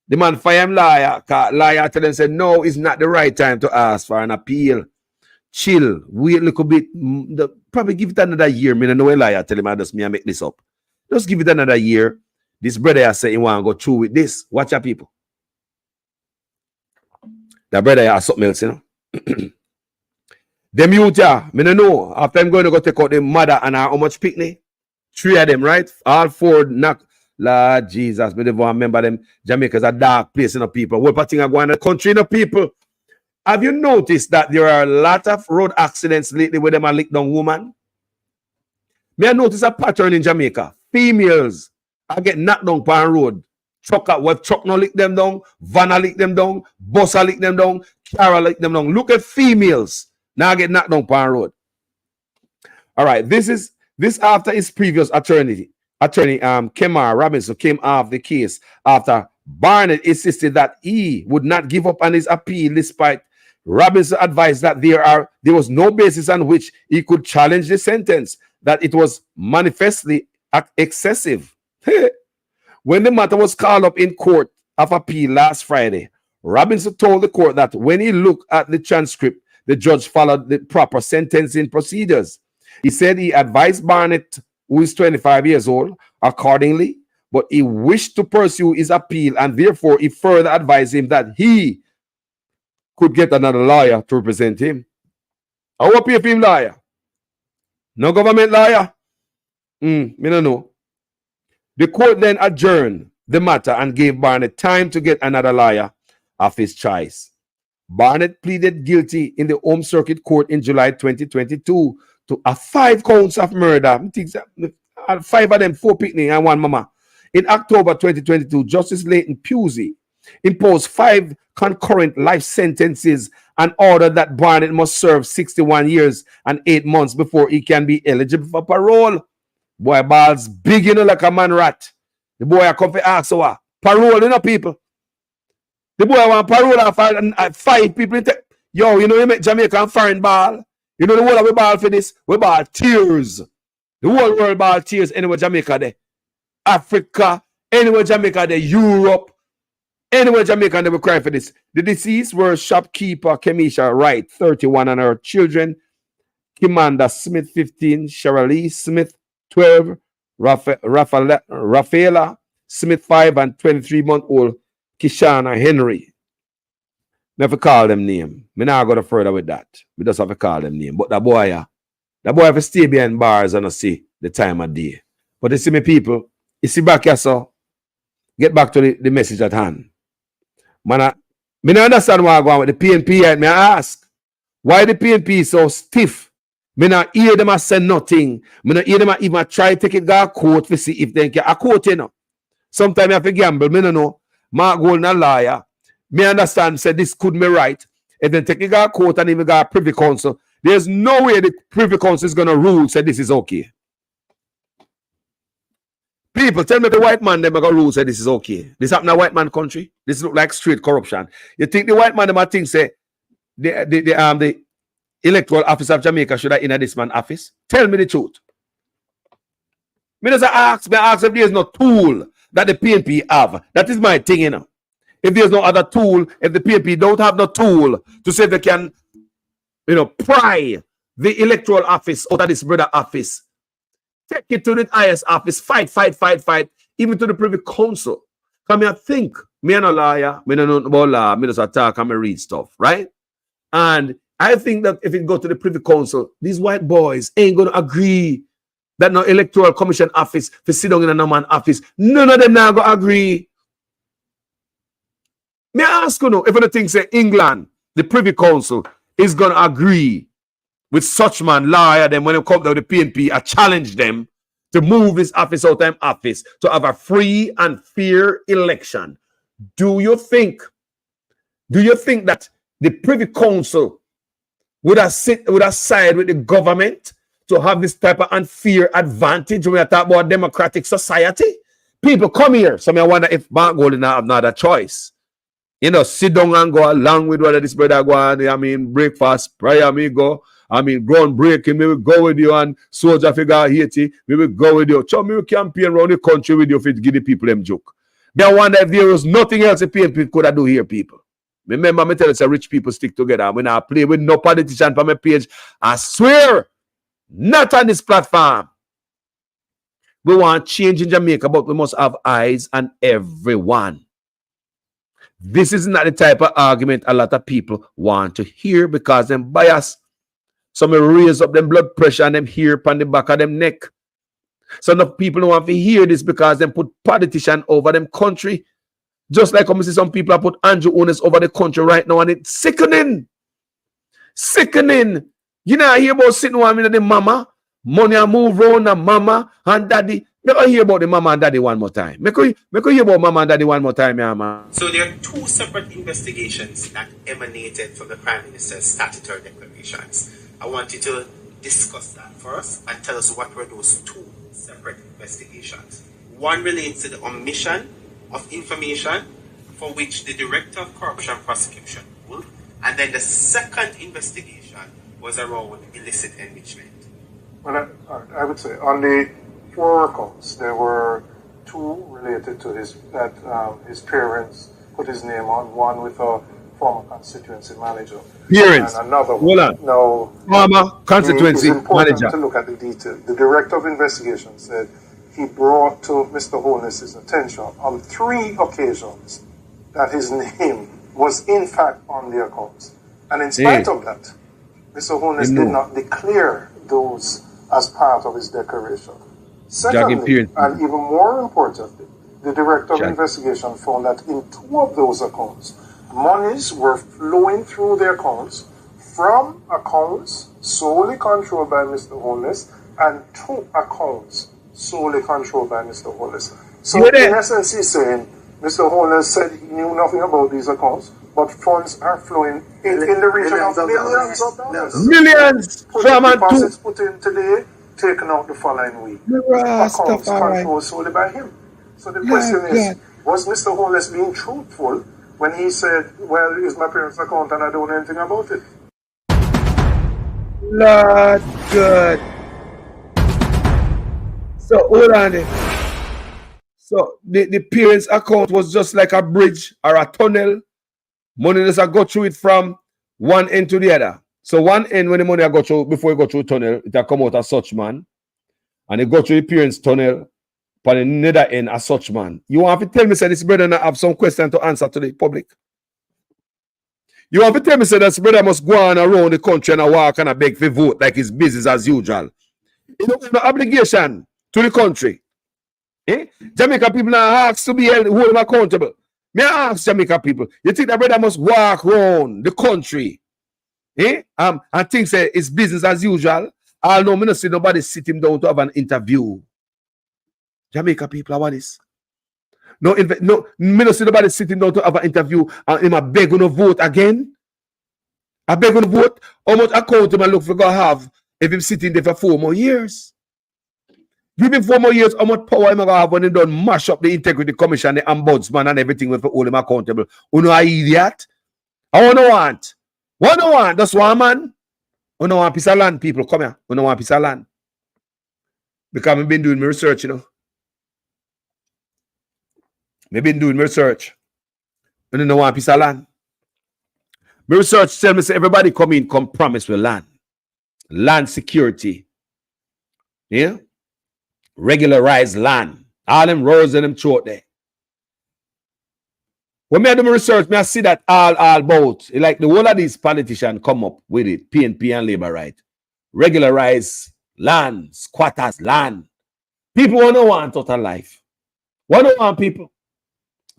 The man fire him lawyer, cause lawyer tell him, say, no, it's not the right time to ask for an appeal. Chill, wait a little bit. Probably give it another year. Me no liar. Tell him I just make this up. Just give it another year. This brother I say he want to go through with this. Watch out, people. That brother has something else, you know. Them youth, me no know. After I'm going to go take out the mother and how much picnic? 3 of them, right? All 4 knock. Lord Jesus, me never remember them. Jamaica's a dark place, you know, people. What thing are going in the country, you know, people. Have you noticed that there are a lot of road accidents lately where them are licked down woman? May I notice a pattern in Jamaica? Females are getting knocked down on road. Truck no lick them down, van lick them down, bus lick them down, car lick them down. Look at females now get knocked down on road. All right, this after his previous attorney Kemar Robinson came off the case after Barnett insisted that he would not give up on his appeal despite Robinson advised that there was no basis on which he could challenge the sentence, that it was manifestly excessive. When the matter was called up in court of appeal last Friday, Robinson told the court that when he looked at the transcript, the judge followed the proper sentencing procedures. He said he advised Barnett, who is 25 years old, accordingly, but he wished to pursue his appeal and therefore he further advised him that he could get another lawyer to represent him. I will pay for him lawyer. No government lawyer? Me no know. The court then adjourned the matter and gave Barnett time to get another lawyer of his choice. Barnett pleaded guilty in the Home Circuit Court in July 2022 to 5 counts of murder. 5 of them, 4 picnic and 1 mama. In October 2022, Justice Leighton Pusey imposed 5 concurrent life sentences and ordered that Barnett must serve 61 years and 8 months before he can be eligible for parole. Boy, balls big, you know, like a man rat. The boy I come for ask so parole, you know, people. The boy want parole and 5 people. Yo, you know, you make Jamaican foreign ball. You know the whole of we ball for this? We ball tears. The whole world ball tears anywhere Jamaica there. Africa, anywhere Jamaica there, Europe, anywhere Jamaica they will cry for this. The deceased were shopkeeper Kemisha Wright, 31, and her children, Kimanda Smith, 15, Shirley Smith, 12, Rafaela Smith, 5, and 23-month-old Kishana Henry. Never call them name. Me not go further with that. We just have to call them name. But that boy have to stay behind bars and see the time of day. But you see me people, you see back here, so get back to the message at hand. Man, me not understand why I go on with the PNP yet. Me ask, why the PNP so stiff? Me not hear them say nothing. Me not hear them even try to take it to court to see if they can a court, you know. Sometimes I have to gamble. Me no know. Mark Gold a liar. Me understand, say this could be right. if they take it to court and even got Privy Council, there's no way the Privy Council is going to rule, say this is okay. People, tell me the white man, them going to rule, say this is okay. This happen in a white man country? This look like straight corruption. You think the white man, them think, say, the electoral office of Jamaica should have in this man office? Tell me the truth. Me ask if there's no tool that the PNP have. That is my thing, you know. If there's no other tool, if the PNP don't have no tool to say they can, you know, pry the electoral office out of this brother office, take it to the highest office, fight, even to the Privy Council. Come here, think. Me and a lawyer, me no know about law, me just talk and me read stuff, right? And I think that if it go to the Privy Council, these white boys ain't gonna agree that no electoral commission office for sit down in a no man office. None of them now gonna agree. Me ask you, if the thing say England, the Privy Council is gonna agree with such man lawyer, then when they come to the PNP, I challenge them to move this office out of office to have a free and fair election. Do you think that the Privy Council would have side with the government to have this type of unfair advantage when we talk about democratic society? People come here. So I wonder if Mark Golden have another choice. You know, sit down and go along with what this brother go on. I mean, breakfast, prayer, me go. I mean, groundbreaking, me will go with you, and soldier figure Haiti, me will go with you. So me will campaign around the country with you if it give the people them joke. Me I wonder if there was nothing else the PNP could have do here, people. Remember, me tell you, rich people stick together. When I play with no politician for my page, I swear, not on this platform. We want change in Jamaica, but we must have eyes on everyone. This is not the type of argument a lot of people want to hear because them bias. Some raise up them blood pressure and them hair upon the back of them neck. Some of people don't want to hear this because them put politician over them country. Just like I see some people have put Andrew Owners over the country right now, and it's sickening. Sickening. You know, I hear about sitting one minute the mama, money and move around the mama and daddy. Make I hear about the mama and daddy one more time. Make I hear about mama and daddy one more time, yeah, man. So there are two separate investigations that emanated from the Prime Minister's statutory declarations. I want you to discuss that first and tell us what were those two separate investigations. One relates to the omission of information for which the Director of Corruption Prosecution ruled, and then the second investigation was around illicit enrichment. Well, I would say on the 4 records, there were 2 related to his parents put his name on, one with a former constituency manager. Parents. And another one. Hold on. No. Former constituency it's important manager. to look at the detail. The Director of Investigation said he brought to Mr. Holness's attention on 3 occasions that his name was in fact on the accounts. And in spite of that, Mr. Holness did not declare those as part of his declaration. Secondly, and even more importantly, the Director of Investigation found that in 2 of those accounts, monies were flowing through the accounts from accounts solely controlled by Mr. Holness and 2 accounts solely controlled by Mr. Holness. So in essence, he's saying Mr. Holness said he knew nothing about these accounts, but funds are flowing in the region of millions of dollars. Millions! Deposits put in today, taken out the following week. Accounts controlled solely by him. So the question is, was Mr. Holness being truthful when he said, well, it's my parents' account and I don't know anything about it? Lord God. So hold on there. So the parents' account was just like a bridge or a tunnel. Money does go through it from one end to the other. So one end, when the money go through, before it go through tunnel, it will come out as such man. And it go through the parents' tunnel, but another end as such man. You want to tell me, say, this brother not have some question to answer to the public? You want to tell me, say, this brother must go on around the country and walk and beg for vote like his business as usual? You don't have no obligation to the country. Jamaica people are asked to be held accountable. May I ask Jamaica people, you think that brother must walk around the country and think say it's business as usual? I know me not see nobody sit him down to have an interview. Jamaica people, how this? No, me not see nobody sitting down to have an interview and him a beg on a vote again. I beg on the vote. How much account him look for go have if him sitting there for 4 more years? Give him 4 more years, how much power him gonna have when he done mash up the integrity commission, the ombudsman, and everything with hold him accountable? You know, I idiot. I wanna want. Wanna want. That's one man. We don't want a piece of land, people. Come here. We don't want a piece of land. Because I've been doing my research, you know. I've been doing my research. We don't want a piece of land. My research tell me say everybody come promise with land. Land security. Yeah? Regularized land. All them roads and them throat there. When I do my research, I see that all both. Like the whole of these politicians come up with it. PNP and Labour right. Regularize land, squatters land. People want total life. Want people.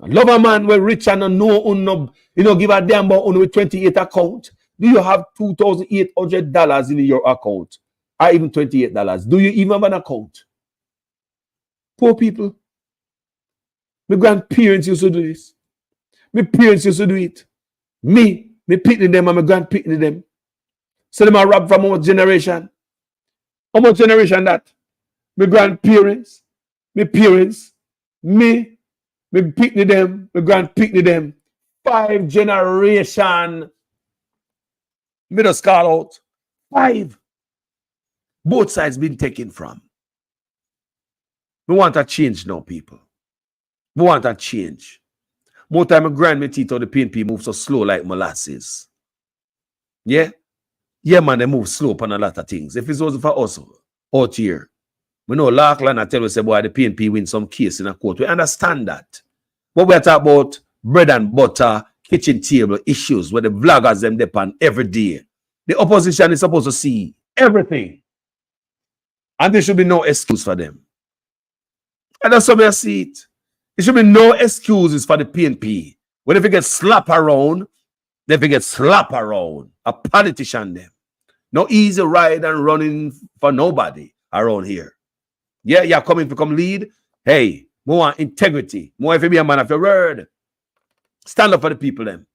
I love a man where rich and no, give a damn about with 28 account. Do you have $2,800 in your account? Or even $28? Do you even have an account? Poor people. My grandparents used to do this. My parents used to do it. Me picking them and my grand picking them. So them are robbed from our generation. How much generation that? My grandparents, my parents, me picking them, my grand picking them. 5 generation. Me just call out. 5. Both sides been taken from. We want a change now, people. We want a change. More time I grind my teeth how the PNP move so slow like molasses. Yeah? Yeah, man, they move slow on a lot of things. If it wasn't for us out here, we know Larkland, I tell you, say, boy, the PNP win some case in a court. We understand that. But we're talking about bread and butter, kitchen table issues where the vloggers them depend every day. The opposition is supposed to see everything. And there should be no excuse for them. And that's how I see it. There should be no excuses for the PNP. When if you get slapped around, then if you get slapped around, a politician them. No easy ride and running for nobody around here. Yeah, you're coming to come lead. Hey, more integrity. More if you be a man of your word. Stand up for the people them.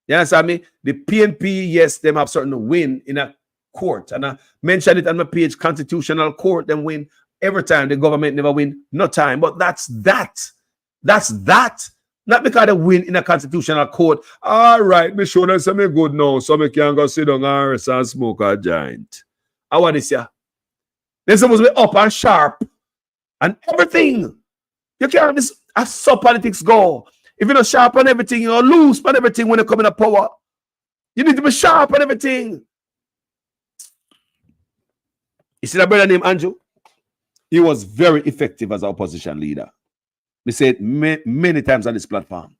You understand me? The PNP, yes, them have certain win in a court. And I mentioned it on my page, constitutional court, them win. Every time the government never win, no time. But that's that. That's that. Not because they win in a constitutional court. All right, me sure that something good now, so me can go sit down and rest and smoke a joint. I want this, yeah. They're supposed to be up and sharp and everything. You can't this as so politics go. If you're not sharp on everything, you're loose on everything when you come in a power. You need to be sharp on everything. You see that brother named Andrew? He was very effective as an opposition leader. We said many times on this platform.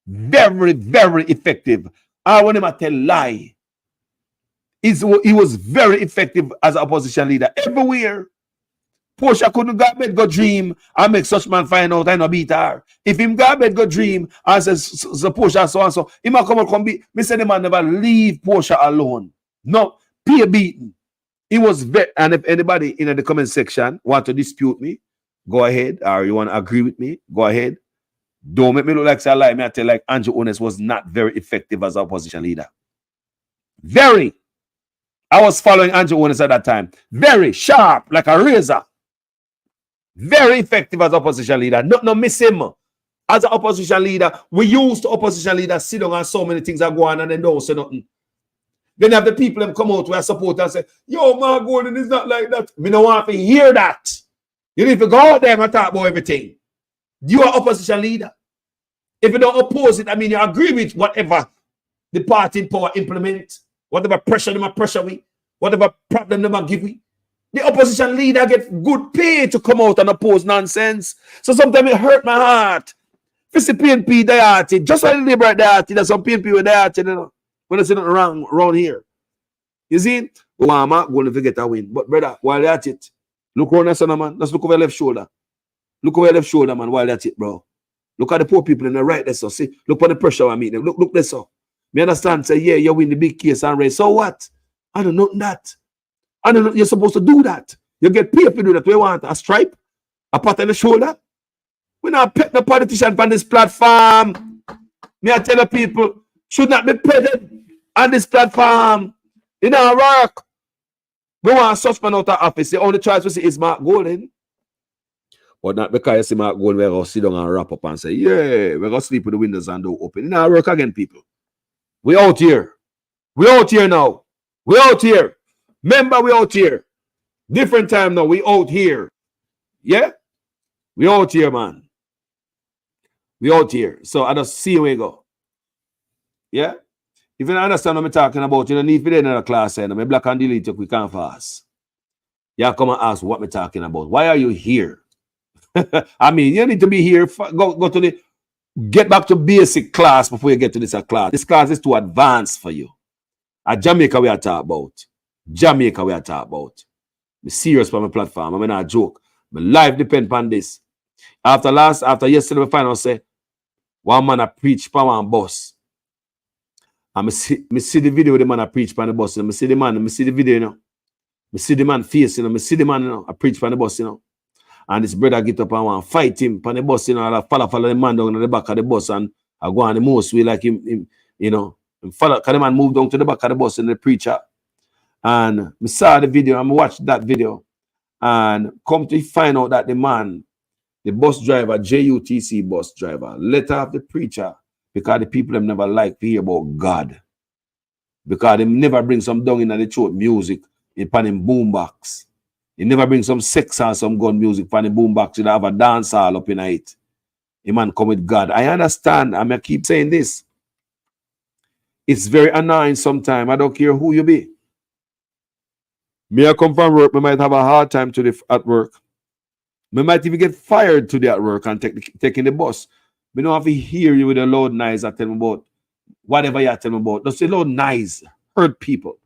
Very, very effective. I want him to tell lie. He was very effective as an opposition leader everywhere. Portia couldn't go to bed, go dream, and make such man find out I no beat her. If him go to bed, go dream, and says so Portia so and so, he might come beat. Me say the man never leave Portia alone. No, peer beaten. He was very, and if anybody in the comment section want to dispute me, go ahead, or you want to agree with me, go ahead. Don't make me look like I lie. Me I tell like Andrew Ones was not very effective as an opposition leader. Very. I was following Andrew Ones at that time. Very sharp, like a razor. Very effective as opposition leader. No miss him. As an opposition leader, we used to opposition leaders sit down and so many things are going on and they don't say nothing. Then have the people them come out where support and say, yo, my Gordon is not like that. Me don't want to hear that. You need to go out there and talk about everything. You are opposition leader. If you don't oppose it, I mean you agree with whatever the party in power implement, whatever pressure them pressure we, whatever problem them give we. The opposition leader get good pay to come out and oppose nonsense. So sometimes it hurt my heart. If it's the PNP diarty, just like the Labour diarty, there's some PNP with diarty, you know, when it's around here. You see? Obama going to forget a win. But brother, while they're at it, look around that son, man. Let's look over your left shoulder. Look over your left shoulder, man, while they're at it, bro. Look at the poor people in the right there, so see. Look for the pressure I meet them. Look there, so. Me understand, say, yeah, you win the big case and race. So what? I don't know that. I don't know you're supposed to do that. You get paid to do that. We want a stripe, a pat on the shoulder. We're not pet the politician on this platform. Me I tell the people, should not be petted on this platform. It don't work. We want to suspend out of office. The only choice we see is Mark Golden. But not because you see Mark Golden, we're going to sit down and wrap up and say, yeah, we're going to sleep with the windows and door open. It don't work again, people. We out here. We out here now. We out here. Remember, we out here. Different time now. We out here. Yeah? We out here, man. We out here. So I just see where we go. Yeah? If you don't understand what I'm talking about, you don't need to be in another class. I'm black and delete you quick and fast. You come and ask what I'm talking about. Why are you here? I mean, you need to be here. Go to the get back to basic class before you get to this class. This class is too advanced for you. At Jamaica, we are talking about. Jamaica, we are talking about. I'm serious for my platform. I'm not a joke. My life depends on this. After yesterday, we find out say one man a preach for one bus. And I see the video of the man a preach for the bus. I see the man, I see the video, you know. I see the man face, you know. I see the man, you know, a preach for the bus, you know. And this brother get up and want to fight him on the bus, you know, and follow the man down at the back of the bus and I go on the most way like him you know, and follow, because the man moved down to the back of the bus and the preacher. And I saw the video, and I watched that video, and come to find out that the man, the bus driver, JUTC bus driver, let off the preacher because the people them never like to hear about God. Because they never bring some down in the church music in him boombox. He never bring some sex and some gun music for the boombox. You have a dance hall up in it. The man come with God. I understand. I mean, I keep saying this. It's very annoying sometimes. I don't care who you be. Me I come from work. Me might have a hard time at work. Me might even get fired today at work and taking the bus. Me don't have to hear you with a loud noise I tell me about whatever you tell me about. Just a loud noise hurt people.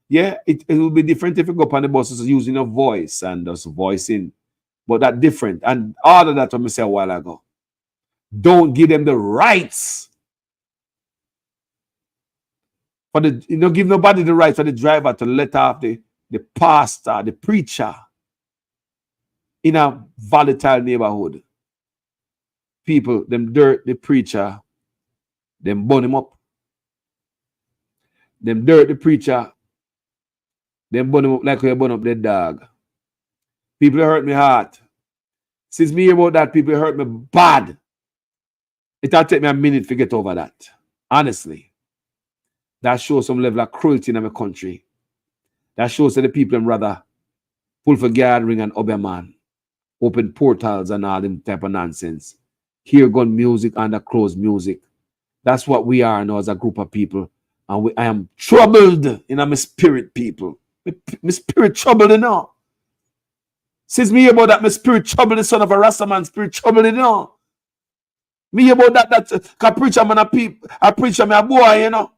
Yeah, it will be different if you go up on the buses using your voice and just voicing. But that's different. And all of that what I said a while ago. Don't give them the rights. Give nobody the right for the driver to let off the pastor, the preacher in a volatile neighborhood. People, them dirt the preacher, them burn him up. Them dirt the preacher, them burn him up like we burn up the dog. People hurt me heart. Since me hear about that, people hurt me bad. It'll take me a minute to get over that. Honestly. That shows some level of cruelty in my country. That shows that the people them rather pull for gathering and obey man. Open portals and all them type of nonsense. Hear gun music and close music. That's what we are now as a group of people. And I am troubled in my spirit, people. My spirit troubled enough. Since me hear about that, my spirit troubled the son of a Rasta man, spirit troubled enough. Me hear about that preacher man a preacher me a boy, you know.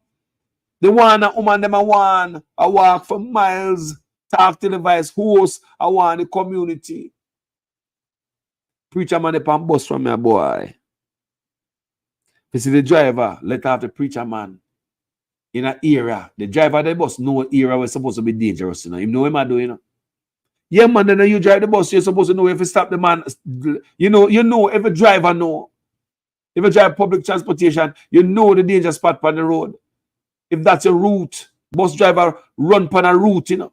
The one a woman them a one, I walk for miles, talk to the vice host, I want the community. Preacher man upon bus from me a boy. You see the driver, let off the preacher man in an era. The driver of the bus know era was supposed to be dangerous, you know. You know what I'm doing, you know? Yeah, man, then you drive the bus, you're supposed to know if you stop the man. You know, every driver know. If you drive public transportation, you know the danger spot on the road. If that's a route, bus driver run on a route, you know.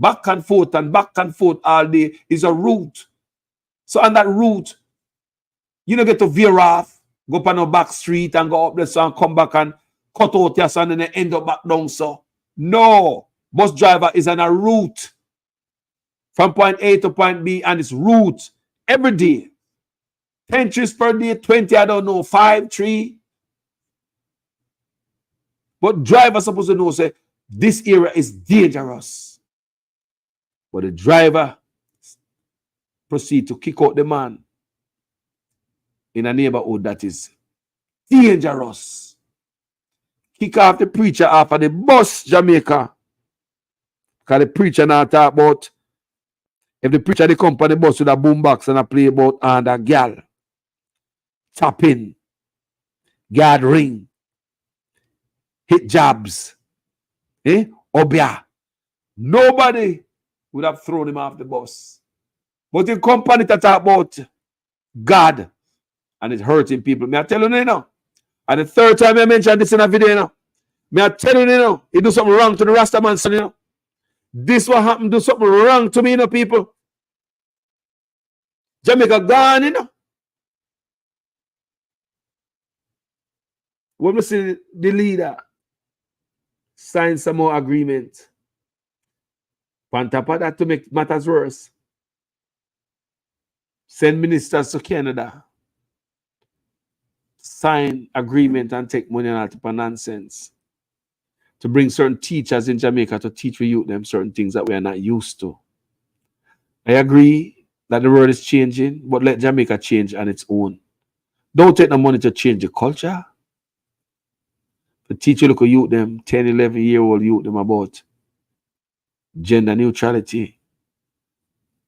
Back and forth all day is a route. So on that route, you don't get to veer off, go up on a back street and go up there and come back and cut out your son and then end up back down. So no, bus driver is on a route from point A to point B and it's route every day. 10 trips per day, 20, I don't know, 5, 3. But driver supposed to know, say, this area is dangerous. But the driver proceed to kick out the man in a neighborhood that is dangerous. Kick off the preacher off of the bus, Jamaica. Because the preacher now talk about if the preacher they come on the bus with a boombox and a play about and a gal. Tapping. Guard ring. Hit jabs. Obia. Nobody would have thrown him off the bus. But in company that talk about God and it's hurting people. May I tell you now? And the third time I mentioned this in a video now. Me I tell you, you know, he do something wrong to the Rasta man, son, you know. This what happened, do something wrong to me, you know, people. Jamaica gone, you know. When we see the leader sign some more agreement, on top of that, to make matters worse, send ministers to Canada, sign agreement and take money and all type of nonsense, to bring certain teachers in Jamaica to teach we youth them certain things that we are not used to. I agree that the world is changing, but let Jamaica change on its own. Don't take the money to change the culture. To teach you look at youth them, 10, 11-year-old youth them about gender neutrality.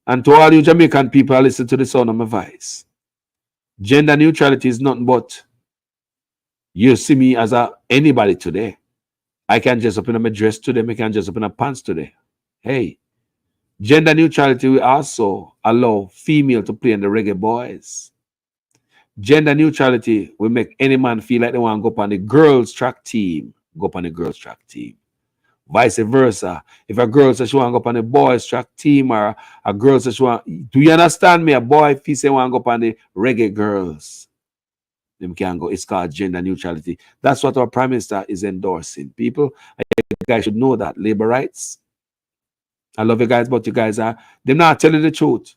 And to all you Jamaican people, I listen to the sound of my voice. Gender neutrality is nothing but you see me as anybody today. I can dress up in a dress today, I can dress up in a pants today. Hey, gender neutrality will also allow female to play in the reggae boys. Gender neutrality will make any man feel like they want to go up on the girls' track team, go up on the girls' track team. Vice versa. If a girl says she want to go up on the boys' track team, or a girl says she want, do you understand me? A boy if he say want to go up on the reggae girls, them can go. It's called gender neutrality. That's what our Prime Minister is endorsing. People, you guys should know that. Labor rights. I love you guys, but you guys are, they're not telling the truth.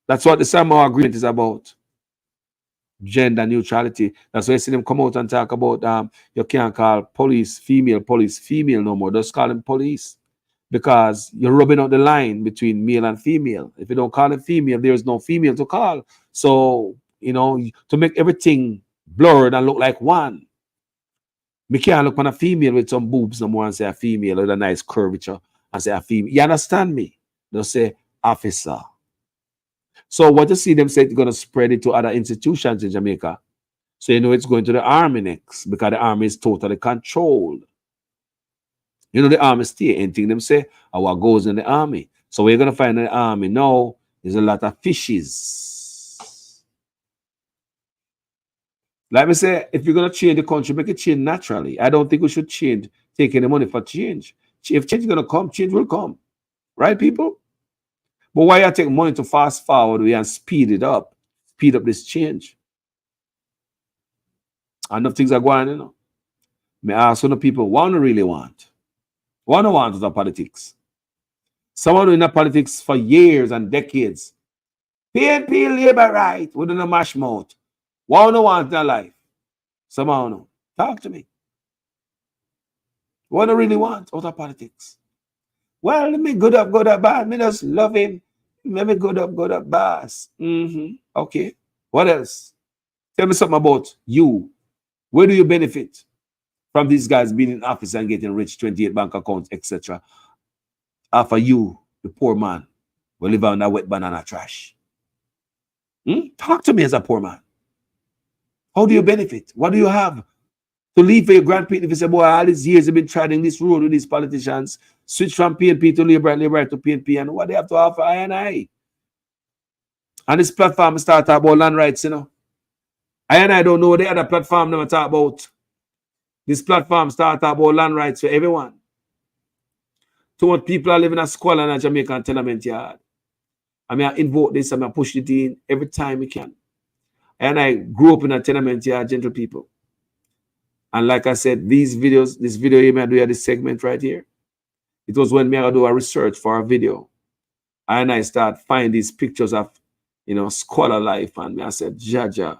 That's what the Samoa Agreement is about. Gender neutrality. That's why you see them come out and talk about you can't call police female no more. Just call them police. Because you're rubbing out the line between male and female. If you don't call it female, there's no female to call. So, you know, to make everything blurred and look like one. Me can't look on a female with some boobs no more and say a female with a nice curvature and say a female. You understand me? They'll say officer. So what you see them say, they're going to spread it to other institutions in Jamaica. So you know it's going to the army next, because the army is totally controlled. You know the army stay, anything them say, what goes in the army. So we're going to find in the army now is a lot of fishes. Like me say, if you're going to change the country, make it change naturally. I don't think we should change, take any money for change. If change is going to come, change will come. Right, people? But why you take money to fast forward and speed it up? Speed up this change. Enough things are going on, you know. Me ask some people, what do you really want? What do you want with the politics? Someone in the politics for years and decades. PNP labor right within a mash mouth. What do you want in their life? Someone know. Talk to me. What do you really want out of politics? Well, let me good up, bad. Me just love him. Let me good up, boss. Okay. What else? Tell me something about you. Where do you benefit from these guys being in office and getting rich, 28 bank accounts, etc.? After you, the poor man, will live on that wet banana trash. Talk to me as a poor man. How do you benefit? What do you have to leave for your grandparents? If you say, boy, all these years have been treading this road with these politicians, switch from PNP to Labour to PNP, and what they have to offer I and I. And this platform start talk about land rights, you know. I and I don't know what the other platform never talk about. This platform start talk about land rights for everyone. Too much people are living in a squalor in a Jamaican tenement yard. I mean, I invoke this, I mean, I push it in every time we can. And I grew up in a tenement yard, gentle people. And like I said, this video you may do here, this segment right here, it was when me I do a research for a video. And I start finding these pictures of, you know, squalor life. And me I said, Jaja,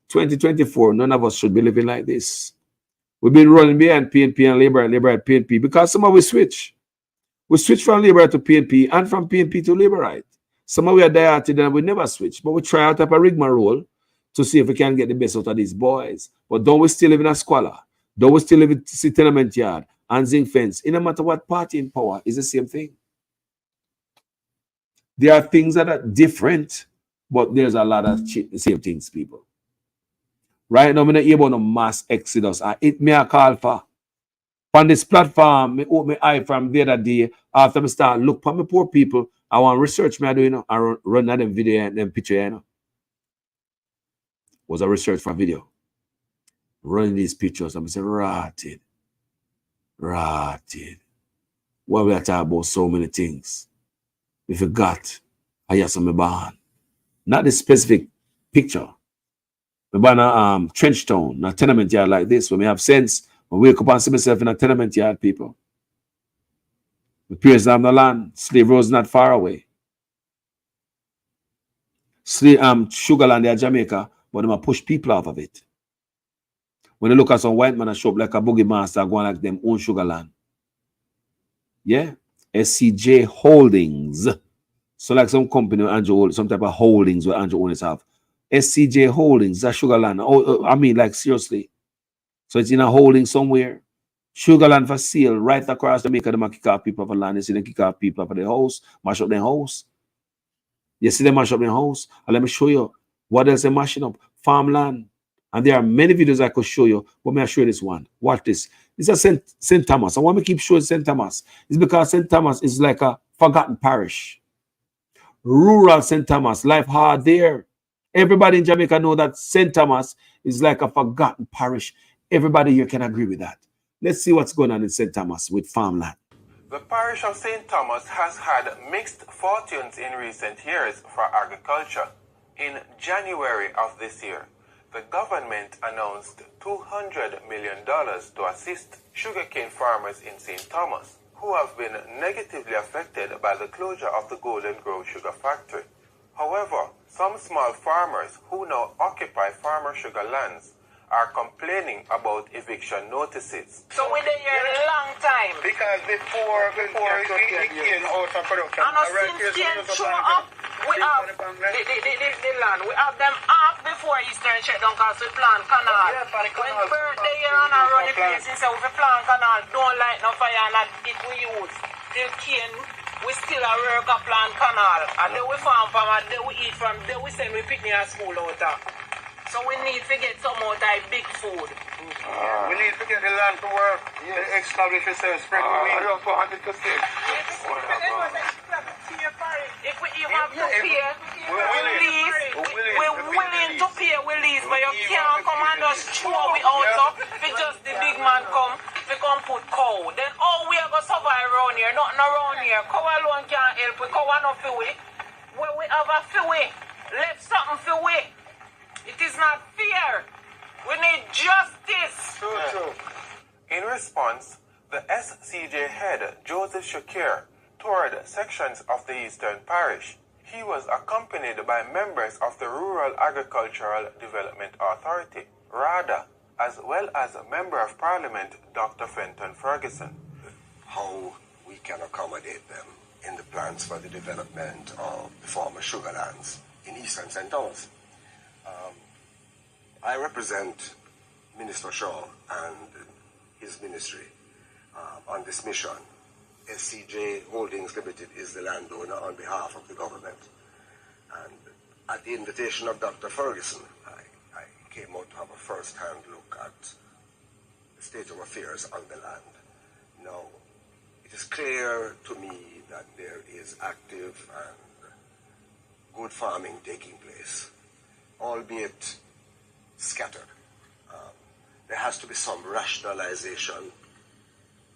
2024, none of us should be living like this. We've been running behind PNP and Labour at PNP because some of we switch. We switch from Labour to PNP and from PNP to Labour right. Some of we are there and we never switch. But we try out a rigmarole to see if we can get the best out of these boys. But don't we still live in a squalor? Don't we still live in a tenement yard and zinc fence? In no matter what party in power, is the same thing. There are things that are different, but there's a lot of same things, people. Right now, I'm not able to mass exodus. It may a call for. On this platform, I open my eye from the other day after I start look for my poor people. I want research me I do, you know, I run them video and them picture, you know. Was a research for video. Running these pictures, I'm saying, rotted. Rotted. Why we are talking about so many things? We forgot. I have some barn. Not the specific picture. We buy a trench town, a tenement yard like this. When we have sense, we wake up and see myself in a tenement yard, people. The parents have no land. Slave Road is not far away. Sugar land there, Jamaica, but they push people out of it. When they look at some white man and show up like a boogie master going like them own sugar land. Yeah? SCJ Holdings. So like some company Andrew, some type of holdings where Andrew owners have. SCJ Holdings, that sugar land. I mean, like seriously. So it's in a holding somewhere. Sugar land for sale right across Jamaica. They kick off people for land. You see them kick off people for their house, mash up their house. You see them mash up their house. And let me show you what else they're mashing up. Farmland. And there are many videos I could show you, but may I show you this one? Watch this. This is St. Thomas. I want to keep showing St. Thomas. It's because St. Thomas is like a forgotten parish. Rural St. Thomas, life hard there. Everybody in Jamaica know that St. Thomas is like a forgotten parish. Everybody here can agree with that. Let's see what's going on in St. Thomas with farmland. The parish of St. Thomas has had mixed fortunes in recent years for agriculture. In January of this year, the government announced $200 million to assist sugarcane farmers in St. Thomas, who have been negatively affected by the closure of the Golden Grove Sugar Factory. However, some small farmers who now occupy farmer sugar lands are complaining about eviction notices. So we're there a long time. Because before it came out of production, and since cane show up, we have the land. We have them off before Eastern shutdown because we plant canal. When birthday year and I run the place and say we plant canal, don't light no fire and it we use. Till cane, we still a work a plant canal. And then we farm from and then we eat from, then we send we picnic at school out there. So we need to get some out of big food. We need to get the land to work. Establish yourself, spread the weed. If we have to pay, we're willing to pay we lease, but you can't come and just throw we out if just the big man come, we come put cow. Then all we are going to survive around here, nothing around here. Cow alone can't help, we cow enough for we. Where we have a for we, left something for we. It is not fair. We need justice. True. In response, the SCJ head, Joseph Shakir, toured sections of the Eastern Parish. He was accompanied by members of the Rural Agricultural Development Authority, RADA, as well as a Member of Parliament, Dr. Fenton Ferguson. How we can accommodate them in the plans for the development of the former sugar lands in Eastern St. Thomas. I represent Minister Shaw and his ministry on this mission. SCJ Holdings Limited is the landowner on behalf of the government. And at the invitation of Dr. Ferguson, I came out to have a first-hand look at the state of affairs on the land. Now, it is clear to me that there is active and good farming taking place, albeit scattered. There has to be some rationalization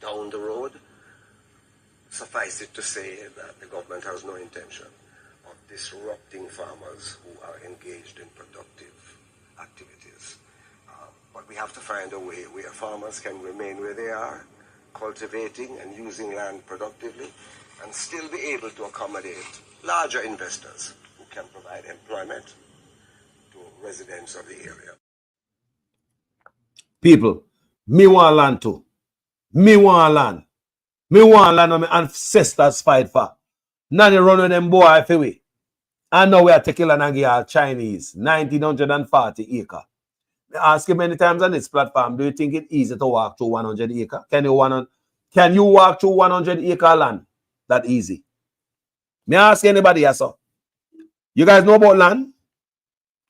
down the road. Suffice it to say that the government has no intention of disrupting farmers who are engaged in productive activities. But we have to find a way where farmers can remain where they are, cultivating and using land productively, and still be able to accommodate larger investors who can provide employment to residents of the area. People, me want land too. Me want land. Me want land where my ancestors fight for. Now they run with them boy for we. And now we are taking land and give our Chinese 1940 acre. I ask you many times on this platform, do you think it's easy to walk through 100 acre? Can you walk through 100 acre land? That easy. Me ask anybody here, so. You guys know about land?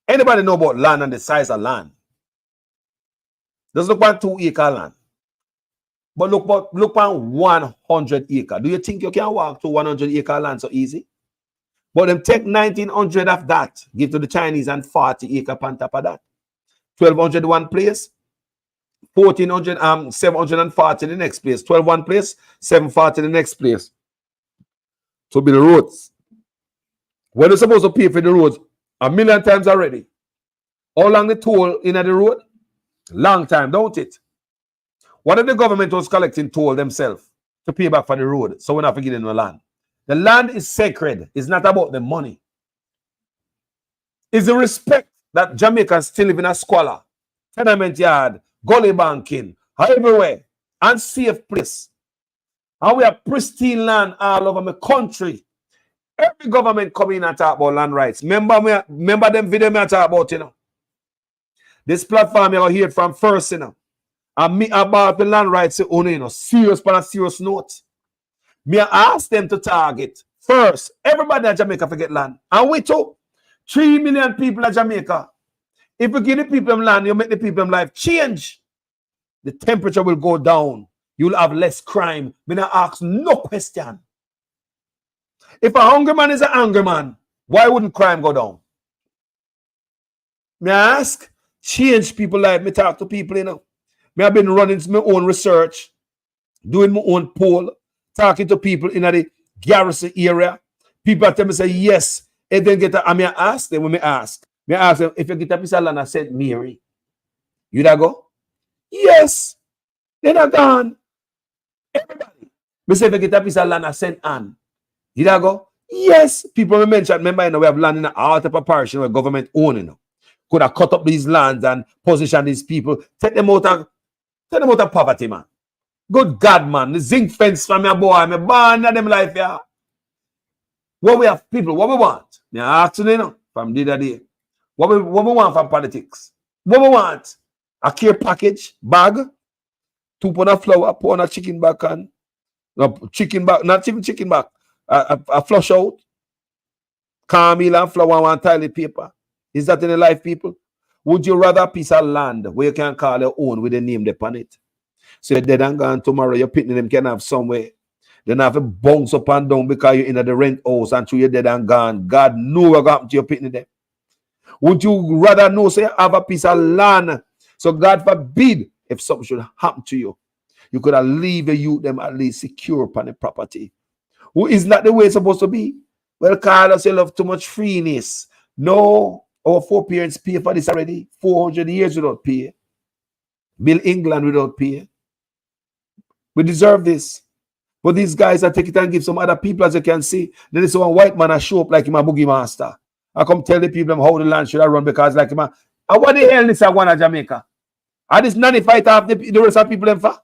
Anybody know about land and the size of land? Just look at 2 acre land. But look at 100 acre. Do you think you can walk to 100 acre land so easy? But them take 1900 of that, give to the Chinese and 40 acre on top of that. 1200 one place, 740 the next place. 12 one place, 740 the next place. To build roads. When you're supposed to pay for the roads 1,000,000 times already. How long the toll in the road? Long time, don't it? What if the government was collecting toll themselves to pay back for the road? So we're not forgetting the land. The land is sacred. It's not about the money. It's the respect that Jamaicans still live in a squalor, tenement yard, gully banking, everywhere, unsafe place. And we have pristine land all over the country. Every government come in and talk about land rights. Remember them video me talk about, you know. This platform you hear from first, you know. And me about the land rights, you know, serious on a serious note. Me ask them to target first. Everybody in Jamaica forget land. And we too. 3 million people in Jamaica. If you give the people land, you make the people life change. The temperature will go down. You'll have less crime. Me not ask no question. If a hungry man is an angry man, why wouldn't crime go down? Me ask, change people life. Me talk to people, you know. Me have been running my own research, doing my own poll, talking to people in the garrison area. People tell me, say, yes. And then I may ask them, when me ask them, if you get a piece of land at St. Mary, you da go? Yes. They're not gone. Everybody. Me say, if you get a piece of land at St. Anne, you da go? Yes. People mention, remember, you know, we have land in all type of parish, you know, government owning them. Could have cut up these lands and position these people, take them out of poverty, man. Good God, man. The zinc fence from your boy, me born in them life, yeah. What we have, people, what we want? Now, after you know, from the other day, what we want from politics? What we want? A care package, bag, 2 pound of flour, pound of chicken back and chicken back, not even chicken back, a flush out, caramel and flour and toilet paper. Is that in the life, people? Would you rather a piece of land where you can call your own with a name upon it? So you're dead and gone tomorrow, your pitney them can have somewhere. Then have to bounce up and down because you're in the rent house and you're dead and gone. God know what happened to your pitney them. Would you rather know, say, have a piece of land? So God forbid if something should happen to you, you could have leave the youth them at least secure upon the property. Isn't that the way it's supposed to be? Well, call us, you love too much freeness. No, our foreparents pay for this already. 400 years without pay. Build England without pay. We deserve this. But these guys are take it and give some other people, as you can see. Then this one white man a show up like him a boogie master. I come tell the people how the land should have run because like him. And what the hell is a one of Jamaica? And this nanny fight off the rest of people them for?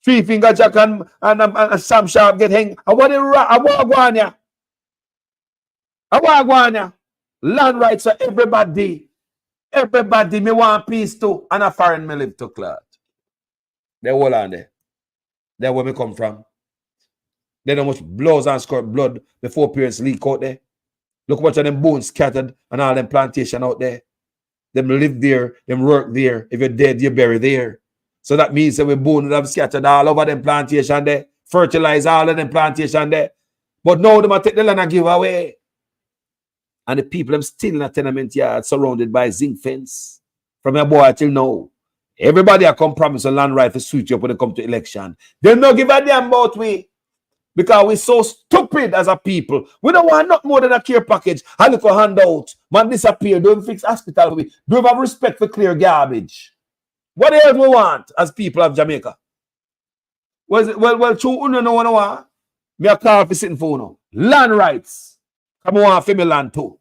3 Finger Jack and Sam Sharp get hang. And what the Awagwania? Awagwania. Land rights for everybody. Everybody me want peace too. And a foreign me live to cloud. They all on there. That's where we come from. They know much blows and squirt blood before parents leak out there. Look what them bones scattered and all them plantation out there. Them live there, them work there. If you're dead, you're buried there. So that means that we bones have scattered all over them plantation there. Fertilize all of them plantation there. But now they might take the land and give away. And the people them still in a tenement yard surrounded by zinc fence. From your boy till now. Everybody I come promise a land right to suit you up when they come to election. They don't give a damn about we. Because we're so stupid as a people. We don't want not more than a care package. A little handout. Man disappear. Don't fix hospital. We don't have respect for clear garbage. What else we want as people of Jamaica? Well, true, you know what I want? Me a call for sitting for now. Land rights. Come on, for me land too.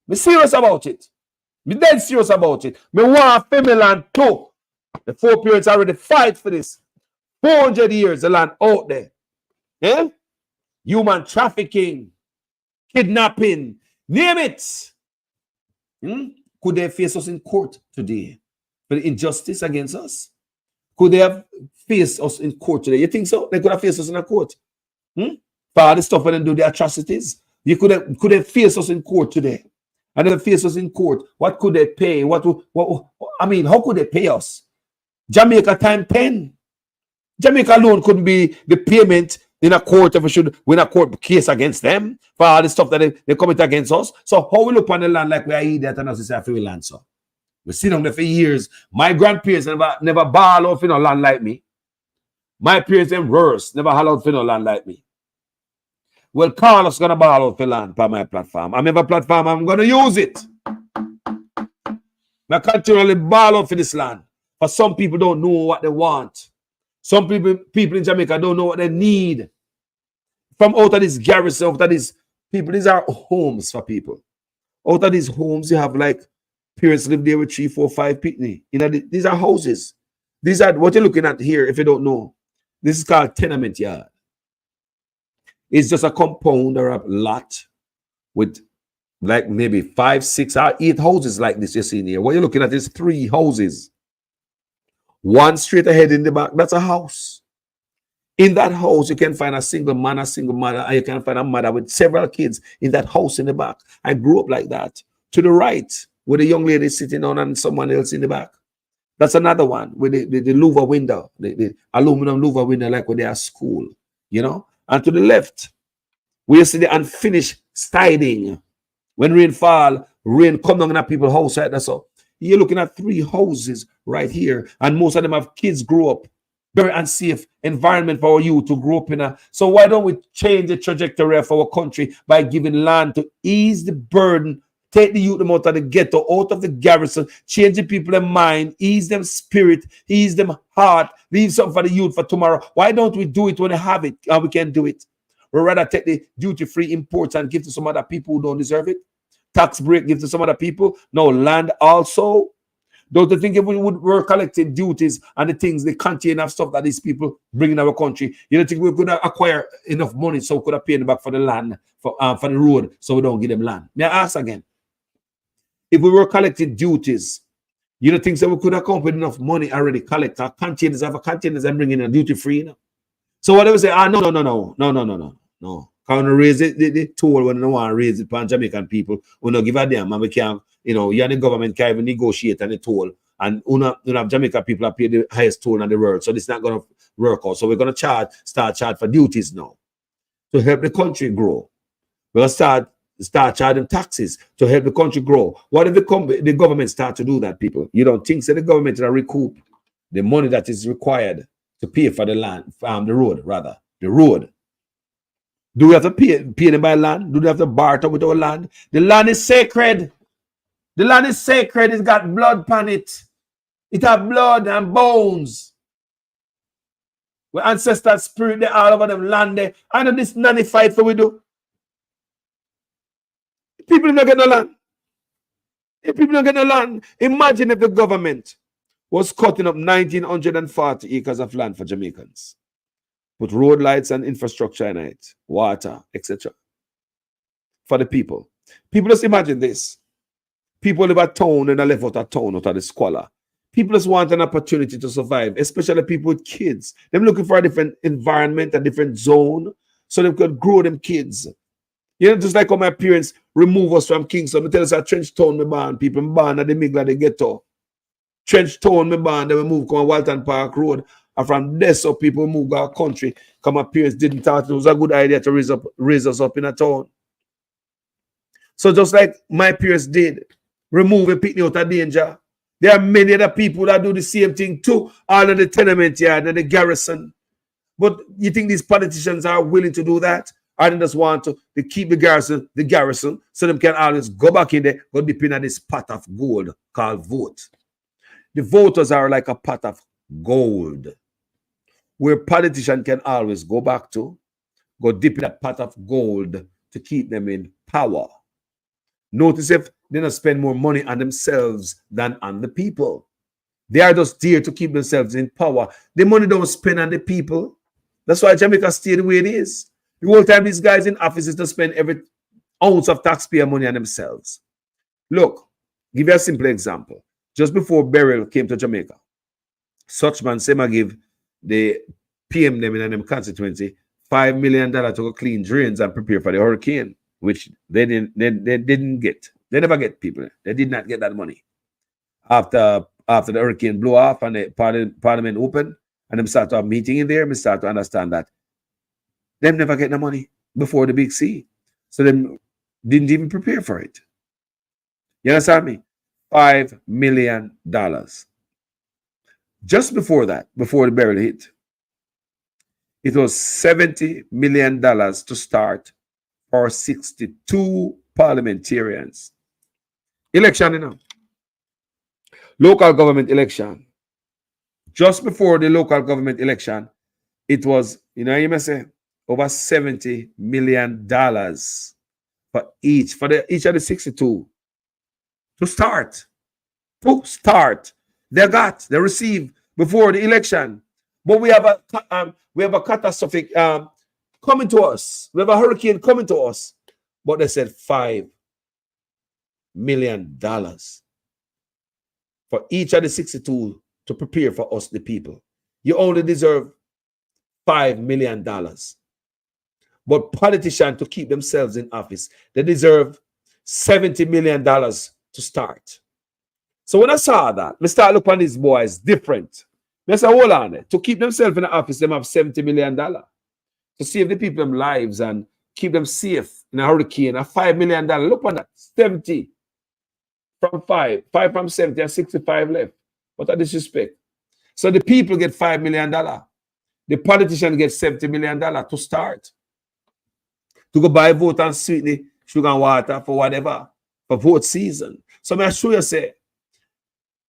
Me serious about it. Me dead serious about it. Me want for me land too. The foreparents already fight for this. 400 years the land out there. Eh? Human trafficking, kidnapping, name it. Could they face us in court today for the injustice against us? Could they have faced us in court today? You think so? They could have faced us in a court. For all the stuff when they do the atrocities. You could have faced us in court today. And they face us in court. What could they pay? I mean, how could they pay us? Jamaica time 10. Jamaica alone couldn't be the payment in a court if we should win a court case against them for all the stuff that they commit against us. So how we look on the land like we are idiot and us is a free land, so? We sit down there for years. My grandparents never ball out for no land like me. My parents them worse, never haul out for no land like me. Well, Carlos gonna ball out for land by my platform. I'm a platform, I'm gonna use it. I continually ball out for this land. But some people don't know what they want. Some people in Jamaica don't know what they need. From out of this garrison, out of these people, these are homes for people. Out of these homes, you have like parents live there with 3, 4, 5 people. These are houses. These are what you're looking at here, if you don't know. This is called tenement yard. It's just a compound or a lot with like maybe 5, 6, or 8 houses like this you see in here. What you're looking at is 3 houses. One straight ahead in the back, that's a house. In that house, you can find a single man, a single mother, and you can find a mother with several kids in that house in the back. I grew up like that. To the right, with a young lady sitting on and someone else in the back. That's another one with the louver window, the aluminum louver window, like when they are at school, you know. And to the left, we see the unfinished siding. When rain fall, rain come down in people's house, right? That's all. You're looking at 3 houses right here, and most of them have kids grow up. Very unsafe environment for you to grow up in. So why don't we change the trajectory of our country by giving land to ease the burden, take the youth out of the ghetto, out of the garrison, change the people in mind, ease them spirit, ease them heart, leave something for the youth for tomorrow. Why don't we do it when we have it and we can do it? We'd rather take the duty-free imports and give to some other people who don't deserve it. Tax break, give to some other people. No, land also. Don't you think if we were collecting duties and the things, the container of stuff that these people bring in our country, you don't think we're going to acquire enough money so we could have paid back for the land, for the road, so we don't give them land? May I ask again? If we were collecting duties, you don't think so we could have come up with enough money already collect our containers, have a containers and bring in a duty free? You know? So whatever say, no. Can't raise the toll when they want to raise it for Jamaican people. We don't give a damn, and we can't, you and the government can't even negotiate on the toll. And have Jamaican people that pay the highest toll in the world. So this is not going to work out. So we're going to start charge for duties now to help the country grow. We're going to start charging taxes to help the country grow. What if the government start to do that, people? You don't think so the government will recoup the money that is required to pay for the land, the road. Do we have to pay them by land? Do we have to barter with our land? The land is sacred. The land is sacred. It's got blood upon it. It has blood and bones. Where ancestors spirit, they all over them land there. I know this nanny fight for we do. People don't get no land. If people don't get no land, imagine if the government was cutting up 1,940 acres of land for Jamaicans. Put road lights and infrastructure in it, water, etc. For the people. People just imagine this. People live at town and they live out of town, out of the squalor. People just want an opportunity to survive, especially people with kids. They're looking for a different environment, a different zone, so they could grow them kids. You know, just like how my parents remove us from Kingston. They tell us at Trench Town, me born, people born at the Migla, the ghetto. Trench Town, me born, they will move come Walton Park Road. And from there, so people move our country. Come, my parents didn't thought it was a good idea to raise us up in a town. So just like my parents did, remove a picnic out of danger. There are many other people that do the same thing too, all in the tenement yard and the garrison. But you think these politicians are willing to do that? Or they just want to keep the garrison, so they can always go back in there, go dip in this pot of gold called vote. The voters are like a pot of gold, where politicians can always go back to, go dip in that pot of gold to keep them in power. Notice if they don't spend more money on themselves than on the people. They are just there to keep themselves in power. The money don't spend on the people. That's why Jamaica stay the way it is. The whole time these guys in offices to spend every ounce of taxpayer money on themselves. Look, give you a simple example. Just before Beryl came to Jamaica, Suchman Sema give the PM them in them constituency $5 million to go clean drains and prepare for the hurricane, which they didn't get. They never get, people. They did not get that money. After the hurricane blew off and the parliament opened and them start to have meeting in there, we start to understand that them never get the money before the big C. So them didn't even prepare for it. You understand me? $5 million. Just before that, before the barrel hit, it was $70 million to start for 62 parliamentarians. Election, you know. Local government election. Just before the local government election, it was, you know, you may say, over $70 million for each of the 62 to start. They receive before the election. But we have a catastrophic coming to us. We have a hurricane coming to us. But they said $5 million for each of the 62 to prepare for us, the people. You only deserve $5 million. But politicians, to keep themselves in office, they deserve $70 million to start. So when I saw that, I start looking at these boys different. I said, hold on, to keep themselves in the office, they have $70 million. To save the people them lives and keep them safe in a hurricane, a $5 million. Look on that, 70 from 5 from 70 and 65 left. What a disrespect. So the people get $5 million. The politician gets $70 million to start. To go buy vote and sweeten sugar and water for whatever, for vote season. So I show you, say,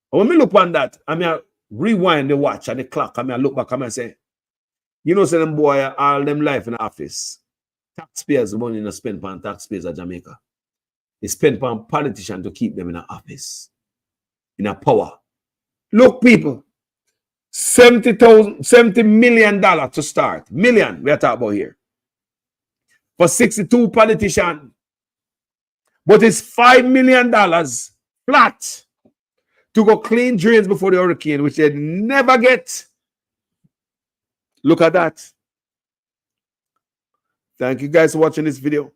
when me look on that, I mean, rewind the watch and the clock, I mean, I look back and say, you know, say them boy, all them life in the office. Taxpayers' money not spent on taxpayers of Jamaica. It's spent on politicians to keep them in the office, in a power. Look, people, $70 million to start. Million, we are talking about here. For 62 politicians. But it's $5 million flat to go clean drains before the hurricane, which they never get. Look at that. Thank you guys for watching this video.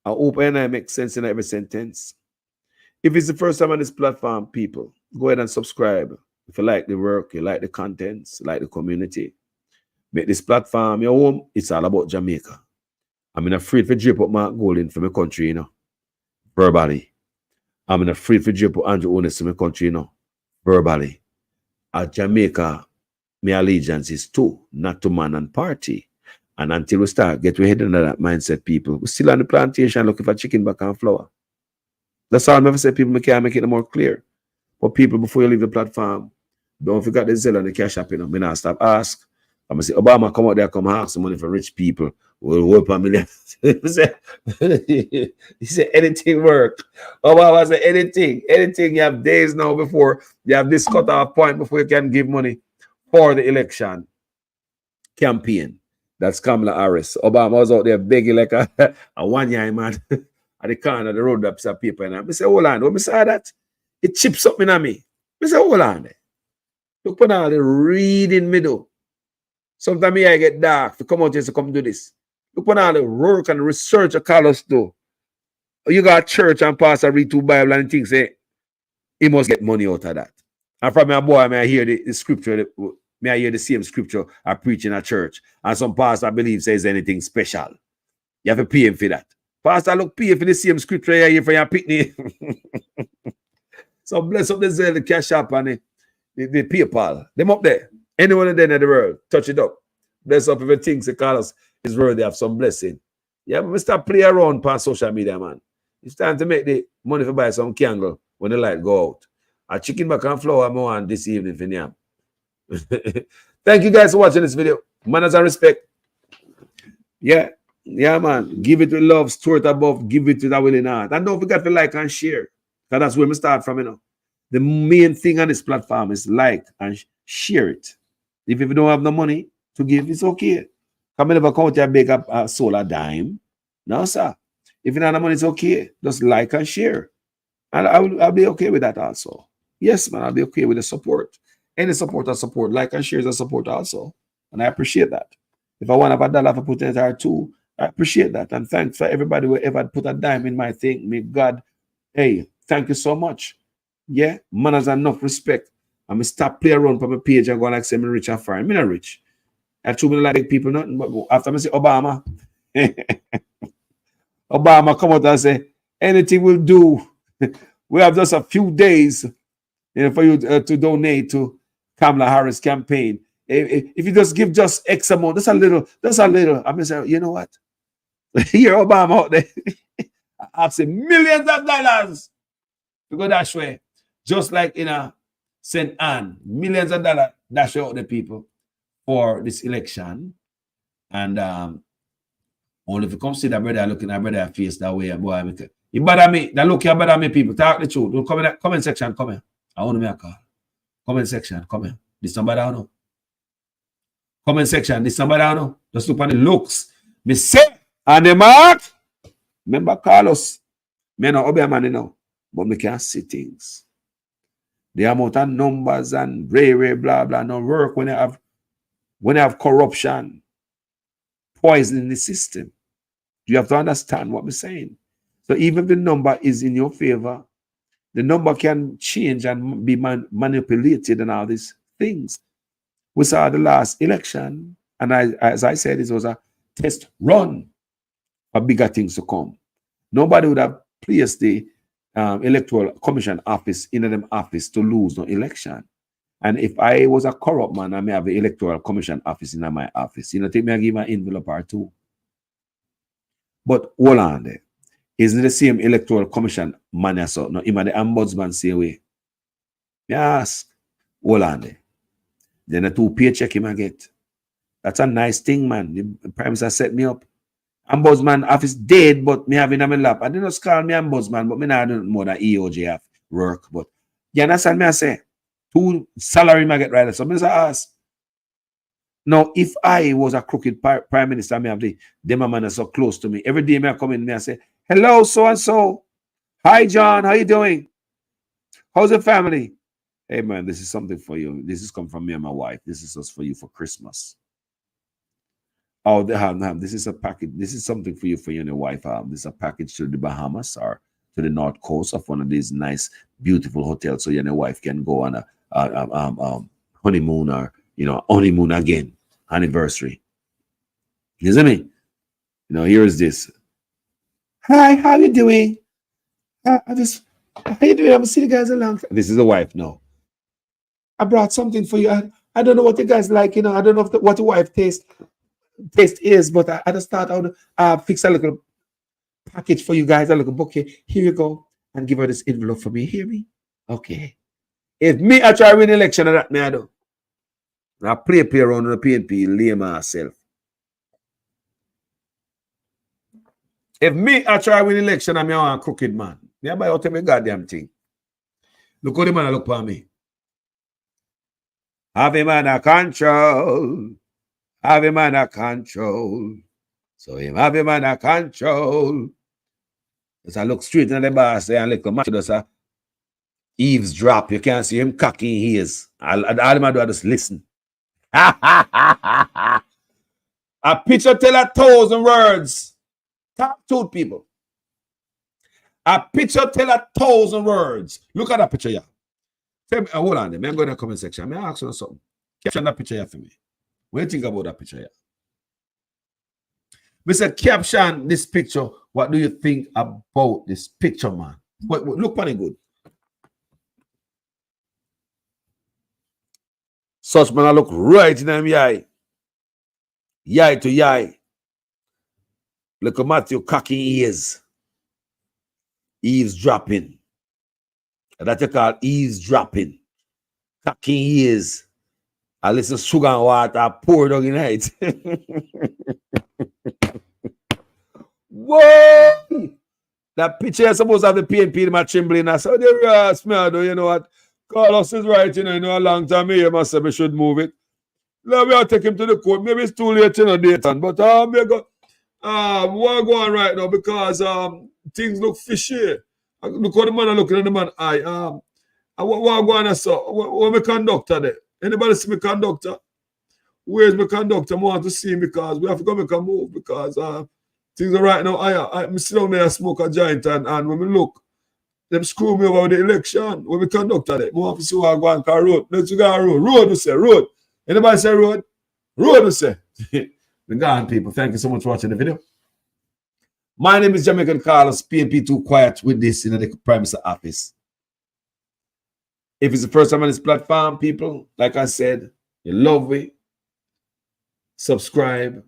I hope I make sense in every sentence. If it's the first time on this platform, people, go ahead and subscribe. If you like the work, you like the contents, you like the community, make this platform your home. It's all about Jamaica. I'm not afraid for drip up Mark Golding for my country, you know, verbally. I'm not afraid for drip up Andrew Onis for my country, you know, verbally. At Jamaica, my allegiance is to, not to man and party. And until we start get we head into that mindset, people, we're still on the plantation looking for chicken back and flour. That's all I'm ever say, people. I can't make it more clear. But people, before you leave the platform, don't forget the Zelle and the cash app, you know. Me not stop ask. I'm gonna say Obama come out there, come ask some money for rich people. We'll work a million. He said anything work. Obama said anything. Anything. You have days now before you have this cut-off point before you can give money for the election campaign. That's Kamala Harris. Obama was out there begging like a one-year man at the corner of the road, that piece of paper. And I say, hold on. When I saw that, it chips up in me. I say, hold on. Look at all the reading middle. Sometimes I get dark to come out here to come do this. Look at all the work and research a Carlos do. You got church and pastor read two Bible and things, say, he must get money out of that. And from my boy, I hear the scripture, I hear the same scripture I preach in a church. And some pastor, I believe, says anything special. You have to pay him for that. Pastor, look, pay for the same scripture you hear for your picnic. So bless up the cash app and the PayPal. Them up there. Anyone in the world, touch it up. Bless up everything. Say, Carlos is worthy of some blessing. Yeah, but start play around past social media, man. It's time to make the money for buy some candle when the light go out. A chicken back and flour more on this evening for Niam. Thank you guys for watching this video. Manners and respect. Yeah, man. Give it with love, store it above, give it with a willing heart. And don't forget to like and share. Because that's where we start from, you know. The main thing on this platform is like and share it. If you don't have no money to give, it's okay. Come never come out here and beg a solar dime. No, sir. If you don't have no money, it's okay. Just like and share. And I'll be okay with that also. Yes, man, I'll be okay with the support. Any support I support. Like and share is a support also. And I appreciate that. If I want to have a dollar for putting it or two, I appreciate that. And thanks for everybody who ever put a dime in my thing. May God, hey, thank you so much. Yeah, manners and enough respect. I'm going to stop playing around for my page and go like say I'm rich and fine. I'm not rich. I truly like people nothing. But after I say Obama, Obama come out and say, anything will do. We have just a few days, for you to donate to Kamala Harris campaign. If you just give just X amount, that's a little. I'm gonna say, you know what? Here Obama out there, I've said millions of dollars to go that way. Just like in a St. Anne, millions of dollars dash out the people for this election. And only if you come see that brother looking at brother face that way, boy, you bother me. That look, you bother me, people. Talk the truth. Don't come in that comment section. Come here. I want to make a call. Comment section. Come here. This somebody I know. Comment section. This somebody I know. Just look at the looks. Me say, and the mark. Remember Carlos. Me no obey man now, but me can see things. The amount of numbers and blah blah no work when you have corruption, poison in the system. You have to understand what I'm saying. So even if the number is in your favor, the number can change and be manipulated and all these things. We saw the last election, and as I said, it was a test run for bigger things to come. Nobody would have placed the Electoral Commission office in them office to lose no election. And if I was a corrupt man, I may have the Electoral Commission office in my office. Take me and give my envelope or two. But hold on there. Isn't it the same Electoral Commission man so? No, him and the ombudsman say away. Yes. Hold on there. Then a 2 paycheck him I get. That's a nice thing, man. The Prime Minister set me up. Ombudsman office dead, but me have in my lap. I didn't just call me ombudsman, but me not do more than EOJ have work. But you understand me? I say 2 salary I get right. So me ask. Now, if I was a crooked prime minister, me have them man so close to me. Every day me I come in, me I say, hello, so and so. Hi, John. How you doing? How's the family? Hey man, this is something for you. This is come from me and my wife. This is just for you for Christmas. Oh, this is a package. This is something for you and your wife. This is a package to the Bahamas or to the North Coast of one of these nice, beautiful hotels, so you and your wife can go on a honeymoon or honeymoon again, anniversary. You see me? Here is this. Hi, how you doing? How you doing? I'm seeing the guys along. This is the wife now. I brought something for you. I don't know what you guys like. I don't know what your wife taste is, but I just thought I would fix a little package for you guys, a little bouquet. Here you go, and give her this envelope for me. Hear me? Okay. If me I try win election, that me I do. I play around with the PNP, lay myself. If me I try win election, I'm a crooked man. Me I buy out my goddamn thing. Look how the man look for me. Have him under control. Have him under control. So him have him under control. As I look straight in the boss and look at just a eavesdrop. You can't see him cocking his. All him I do is just listen. A picture tell 1,000 words. Talk to people. A picture tell 1,000 words. Look at that picture here. Tell me, hold on, I'm going to the comment section. May I ask you something? Caption that picture here for me. What do you think about that picture here? Mr. Caption this picture. What do you think about this picture, man? Look funny good. Such man, I look right in them eye. Eye to eye. Look at Matthew cocking ears. Eavesdropping. That you call eavesdropping. Cocking ears. I listen to sugar and water pour down in it. Whoa! That picture is supposed to have the PNP in my trembling. I said, you know what? Carlos is right, a long time here, must say we should move it. Let me take him to the court. Maybe it's too late, Dayton. But we're going on right now because things look fishy. Look how the man looking at the man eye. What going on, so? Where my conductor there? Anybody see my conductor? Where's my conductor? I want to see him because we have to go make a move because things are right now. I sit down there and smoke a joint and when we look, them screw me over with the election. When we conductor there, I want to see what I go on car road. Let's go on road. Road, we say, road. Anybody say road? Road, we say. The gone people, thank you so much for watching the video. My name is Jamaican Carlos, PNP too quiet with this in the Prime Minister office. If it's the first time on this platform, people, like I said, you love me, subscribe,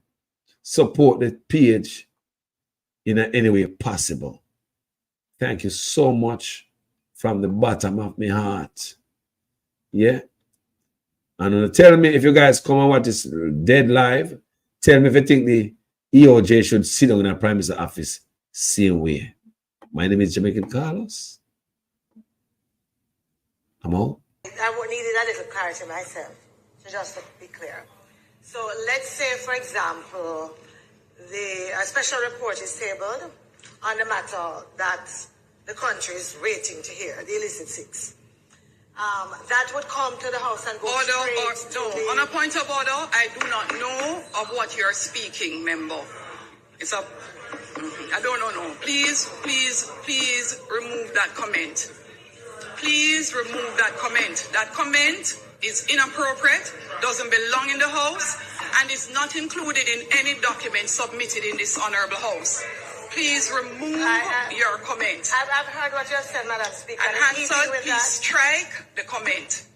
support the page in any way possible. Thank you so much from the bottom of my heart. Yeah. And tell me if you guys come and watch this dead live, tell me if you think the EOJ should sit down in the Prime Minister's office same way. My name is Jamaican Carlos. I'm out. I needed a little clarity myself, so just to be clear. So let's say, for example, a special report is tabled on the matter that the country is waiting to hear, the illicit six. That would come to the House and go On a point of order, I do not know of what you're speaking, member. It's a... I don't know. Please remove that comment. Please remove that comment. That comment is inappropriate, doesn't belong in the House, and is not included in any document submitted in this honorable House. Please remove your comment. I've heard what you have said, Madam Speaker. And Hansard, please strike the comment.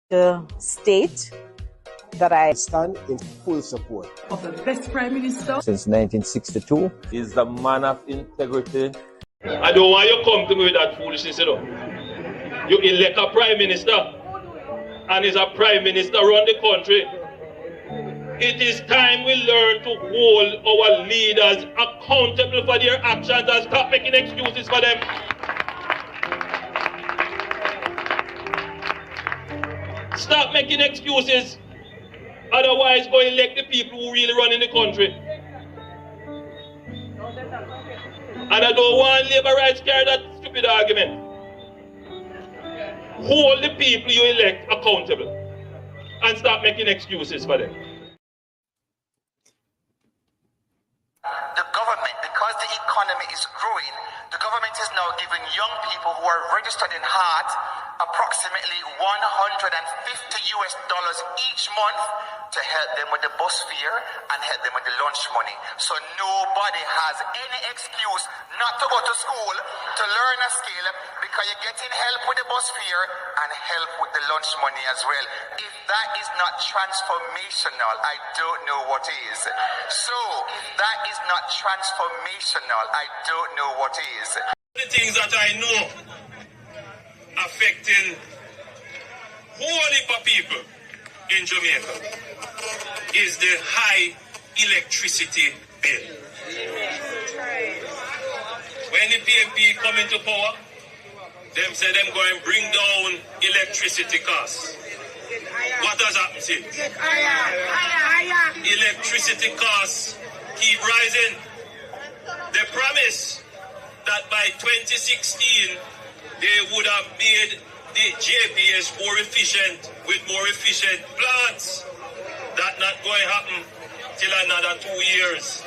The state that I stand in full support of the best Prime Minister since 1962 is the man of integrity. I don't want you to come to me with that foolishness, you know. You elect a Prime Minister, and is a Prime Minister run the country. It is time we learn to hold our leaders accountable for their actions and stop making excuses for them. Stop making excuses. Otherwise, go elect the people who really run in the country. And I don't want labor rights carry that stupid argument. Hold the people you elect accountable and stop making excuses for them. The government, because the economy is growing, the government is now giving young people who are registered in HEART approximately $150 each month to help them with the bus fare and help them with the lunch money. So nobody has any excuse not to go to school to learn a skill, because you're getting help with the bus fare and help with the lunch money as well. If that is not transformational, I don't know what is. So if that is not transformational, I don't know what is. The things that I know affecting whole heap of people in Jamaica is the high electricity bill. When the PMP come into power, them say them going to bring down electricity costs. What has happened since? Electricity costs keep rising. They promise that by 2016 they would have made the JPS more efficient with more efficient plants. That's not going to happen till another 2 years.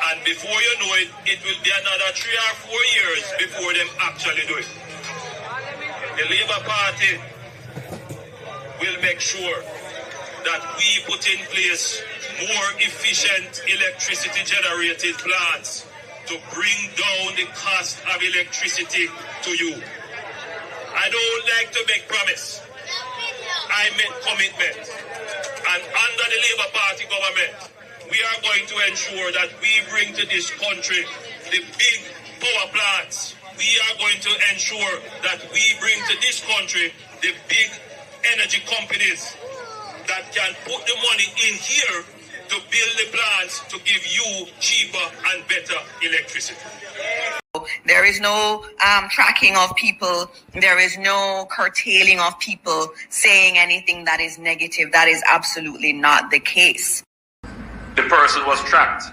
And before you know it, it will be another 3 or 4 years before them actually do it. The Labour Party will make sure that we put in place more efficient electricity generated plants to bring down the cost of electricity to you. I don't like to make promise. I make commitment. And under the Labour Party government, we are going to ensure that we bring to this country the big power plants. We are going to ensure that we bring to this country the big energy companies that can put the money in here to build the plants to give you cheaper and better electricity. There is no tracking of people. There is no curtailing of people saying anything that is negative. That is absolutely not the case. The person was tracked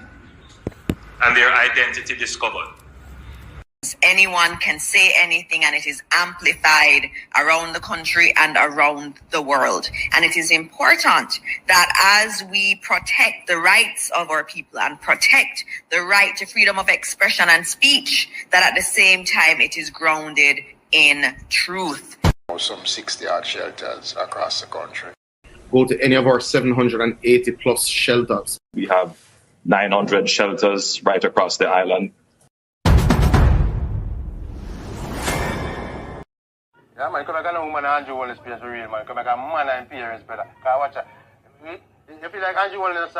and their identity discovered. Anyone can say anything, and it is amplified around the country and around the world. And it is important that as we protect the rights of our people and protect the right to freedom of expression and speech, that at the same time it is grounded in truth. Some 60 odd shelters across the country. Go to any of our 780 plus shelters. We have 900 shelters right across the island. Yeah, man, come back and woman Andrew Wallace place for real, man. Come back and man and parents better. Cause watch out. You feel like Andrew Wallace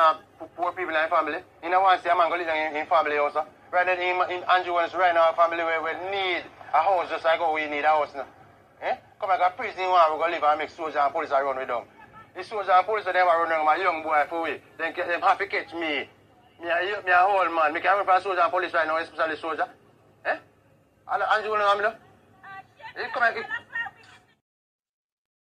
poor people in the family. You know want to see a man go live in family also. Right then in Andrew Wallace right now a family where we need a house just like how we need a house now. Eh? Come back and prison one we go live and make soldiers and police run with them. The soldiers and police them run with my young boy for we. Then them have to catch me. Me a whole man. Me can run for soldier and police right now, especially soldier. Eh? Andrew Wallace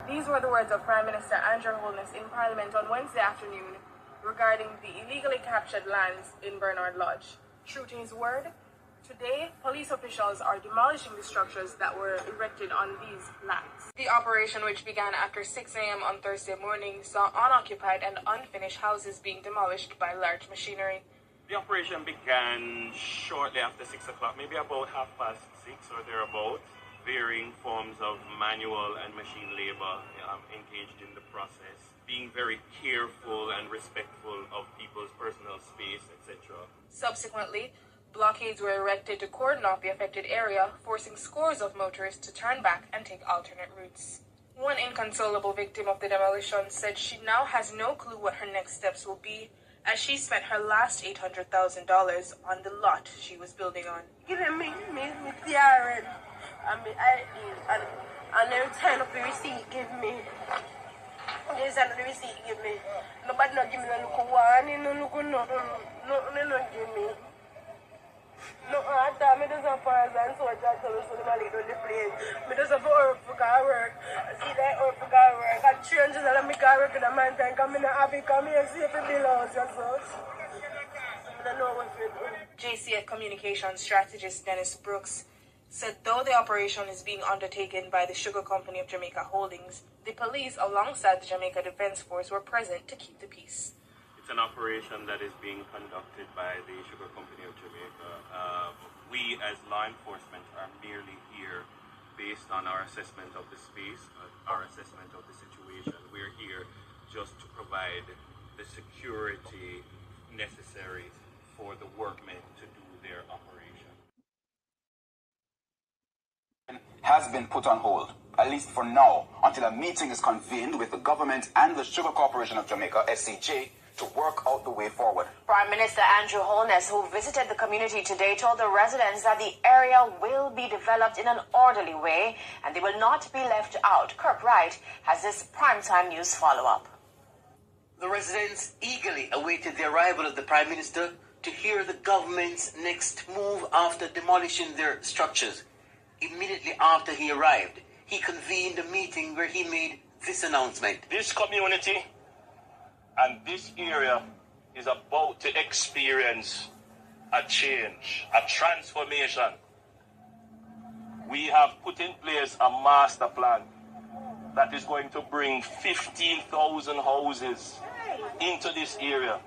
These were the words of Prime Minister Andrew Holness in Parliament on Wednesday afternoon regarding the illegally captured lands in Bernard Lodge. True to his word, today police officials are demolishing the structures that were erected on these lands. The operation, which began after 6 a.m. on Thursday morning, saw unoccupied and unfinished houses being demolished by large machinery. The operation began shortly after 6 o'clock, maybe about 6:30 or thereabouts. Varying forms of manual and machine labor engaged in the process, being very careful and respectful of people's personal space, etc. Subsequently, blockades were erected to cordon off the affected area, forcing scores of motorists to turn back and take alternate routes. One inconsolable victim of the demolition said she now has no clue what her next steps will be, as she spent her last $800,000 on the lot she was building on. Give me TRN. And my ID, and every time of the receipt give me. Every time of the receipt give me. Nobody not give me no look one, no give me. No, I thought me does a pass and so I just tell us to the plane. Me does a work for work. I see that work for work. I change it and I make work in a man time. Come in and have it, come here, see if it belongs to us. I don't know what to do. JCF Communications strategist Dennis Brooks said though the operation is being undertaken by the Sugar Company of Jamaica Holdings, the police alongside the Jamaica Defence Force were present to keep the peace. It's an operation that is being conducted by the Sugar Company of Jamaica. We as law enforcement are merely here based on our assessment of the space, our assessment of the situation. We're here just to provide the security necessary for the workmen to do their operation. Has been put on hold, at least for now, until a meeting is convened with the government and the Sugar Corporation of Jamaica, SCJ, to work out the way forward. Prime Minister Andrew Holness, who visited the community today, told the residents that the area will be developed in an orderly way and they will not be left out. Kirk Wright has this primetime news follow-up. The residents eagerly awaited the arrival of the Prime Minister to hear the government's next move after demolishing their structures. Immediately after he arrived, he convened a meeting where he made this announcement. This community and this area is about to experience a change, a transformation. We have put in place a master plan that is going to bring 15,000 houses into this area.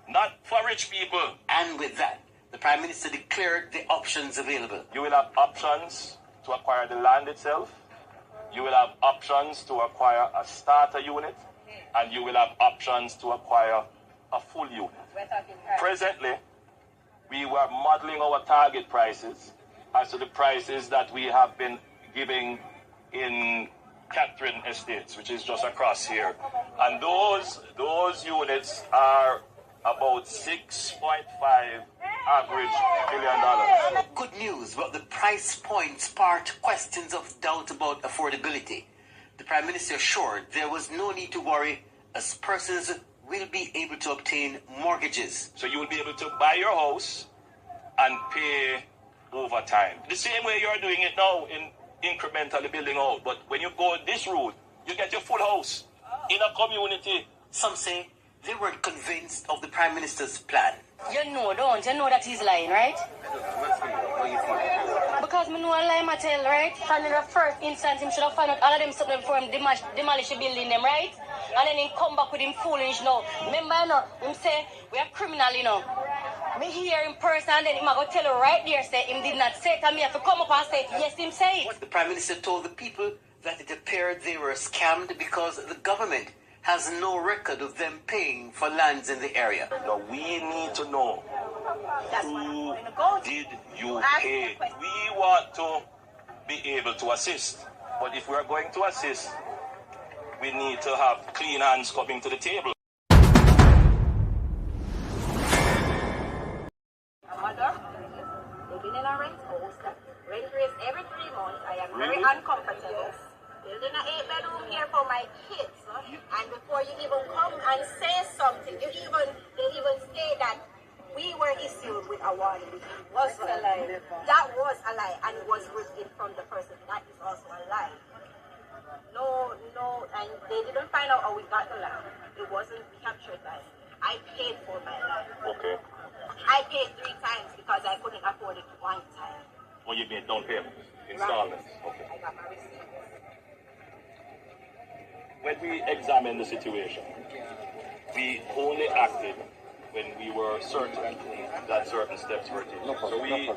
Not for rich people. And with that, the Prime Minister declared the options available. You will have options to acquire the land itself. You will have options to acquire a starter unit. And you will have options to acquire a full unit. Presently, we were modeling our target prices as to the prices that we have been giving in Catherine Estates, which is just across here. And those units are about $6.5 average $1 million. Good news, but the price point sparked questions of doubt about affordability. The Prime Minister assured there was no need to worry as persons will be able to obtain mortgages. So you will be able to buy your house and pay over time. The same way you're doing it now in incrementally building out. But when you go this route, you get your full house in a community. Some say they weren't convinced of the Prime Minister's plan. You know, don't you know that he's lying, right? because I know a lie I tell, right? And in the first instance, him should have found out all of them something before him demolish the building them, right? And then he come back with him foolish, you know. Remember, you know, him say, we are criminal, you know. Me hear in person and then him I go tell you right there, say him did not say it, and me have to come up and say it, yes, him say it. The Prime Minister told the people that it appeared they were scammed because the government has no record of them paying for lands in the area. Now we need to know who did you pay. We want to be able to assist, but if we are going to assist, we need to have clean hands coming to the table. Mother, living in a rent house, rent raise every 3 months. I am very uncomfortable. Building an 8-bedroom here for my kids, and before you even come and say something, they even say that we were issued with a warning. Was a lie. That was a lie, and it was written from the person. That is also a lie. No, and they didn't find out how we got the land. It wasn't captured by. I paid for my land. Okay. I paid 3 times because I couldn't afford it 1 time. Oh, you made down payment, installments. Okay. I got my receipt. When we examined the situation, we only acted when we were certain that certain steps were taken. So we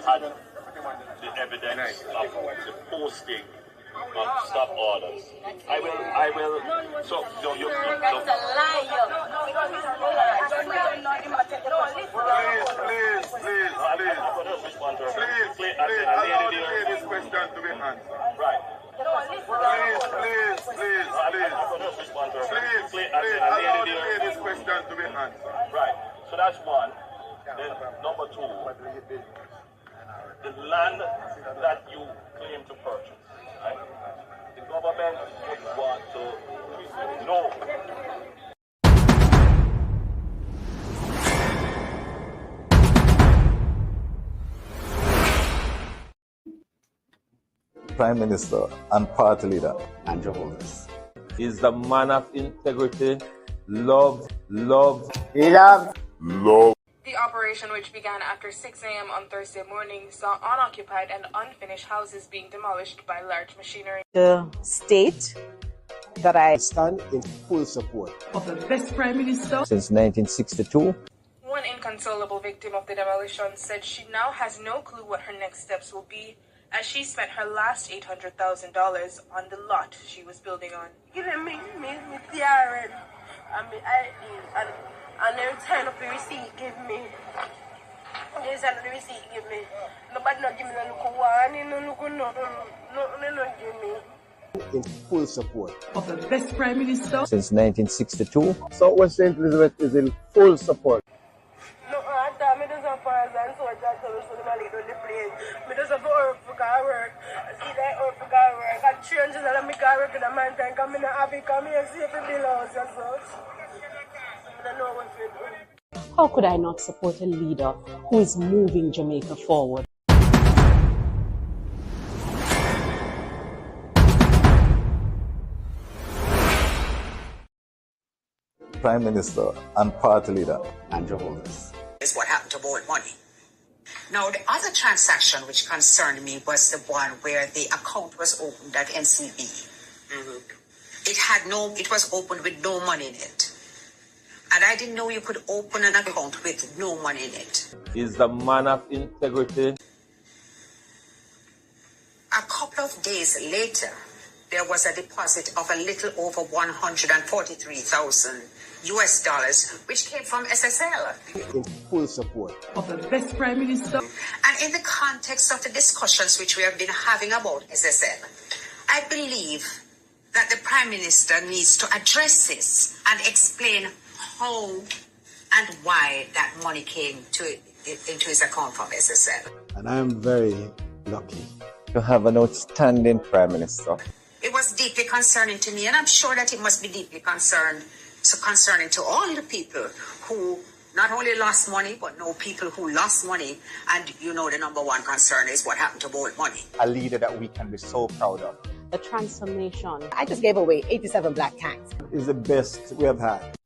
had the evidence of the posting of stop orders. I will. So you. That's a lie. Please. I'm going to respond to her. Please, allow this question to be answered. Right. Please. I'm going to respond to her. Please, allow this question to be answered. Right. So that's one. Then number 2, the land that you claim to purchase. Right? The government would want to know. Prime Minister and Party Leader Andrew Holness is the man of integrity, love. The operation, which began after 6 a.m. on Thursday morning, saw unoccupied and unfinished houses being demolished by large machinery. The state that I stand in full support of the best Prime Minister since 1962. One inconsolable victim of the demolition said she now has no clue what her next steps will be, as she spent her last $800,000 on the lot she was building on. Give me TRN. And then turn up the receipt, give me. They send the receipt, give me. Nobody not give me no look one, no give me. in full support of the best Prime Minister since 1962. Southwest St. Elizabeth is in full support. No, I thought me just a pass and so I just tell me so the lead on the plane. Me just have to work for work. I see that work for work. I changes and I make work in a man time. Come in and come here, see if it belongs and such. I don't know what to do. How could I not support a leader who is moving Jamaica forward? Prime Minister and Party Leader Andrew Holness. Is what happened to borrowed money. Now, the other transaction which concerned me was the one where the account was opened at NCB. It was opened with no money in it. And I didn't know you could open an account with no money in it. Is the man of integrity. A couple of days later, there was a deposit of a little over $143,000 US, which came from SSL. In full support of the best Prime Minister. And in the context of the discussions which we have been having about SSL, I believe that the Prime Minister needs to address this and explain how and why that money came into his account from SSL. And I am very lucky to have an outstanding Prime Minister. It was deeply concerning to me, and I'm sure that it must be deeply concerning to all the people who not only lost money, but know people who lost money. And you know the number one concern is what happened to borrowed money. A leader that we can be so proud of. The transformation. I just gave away 87 black tanks. Is the best we have had.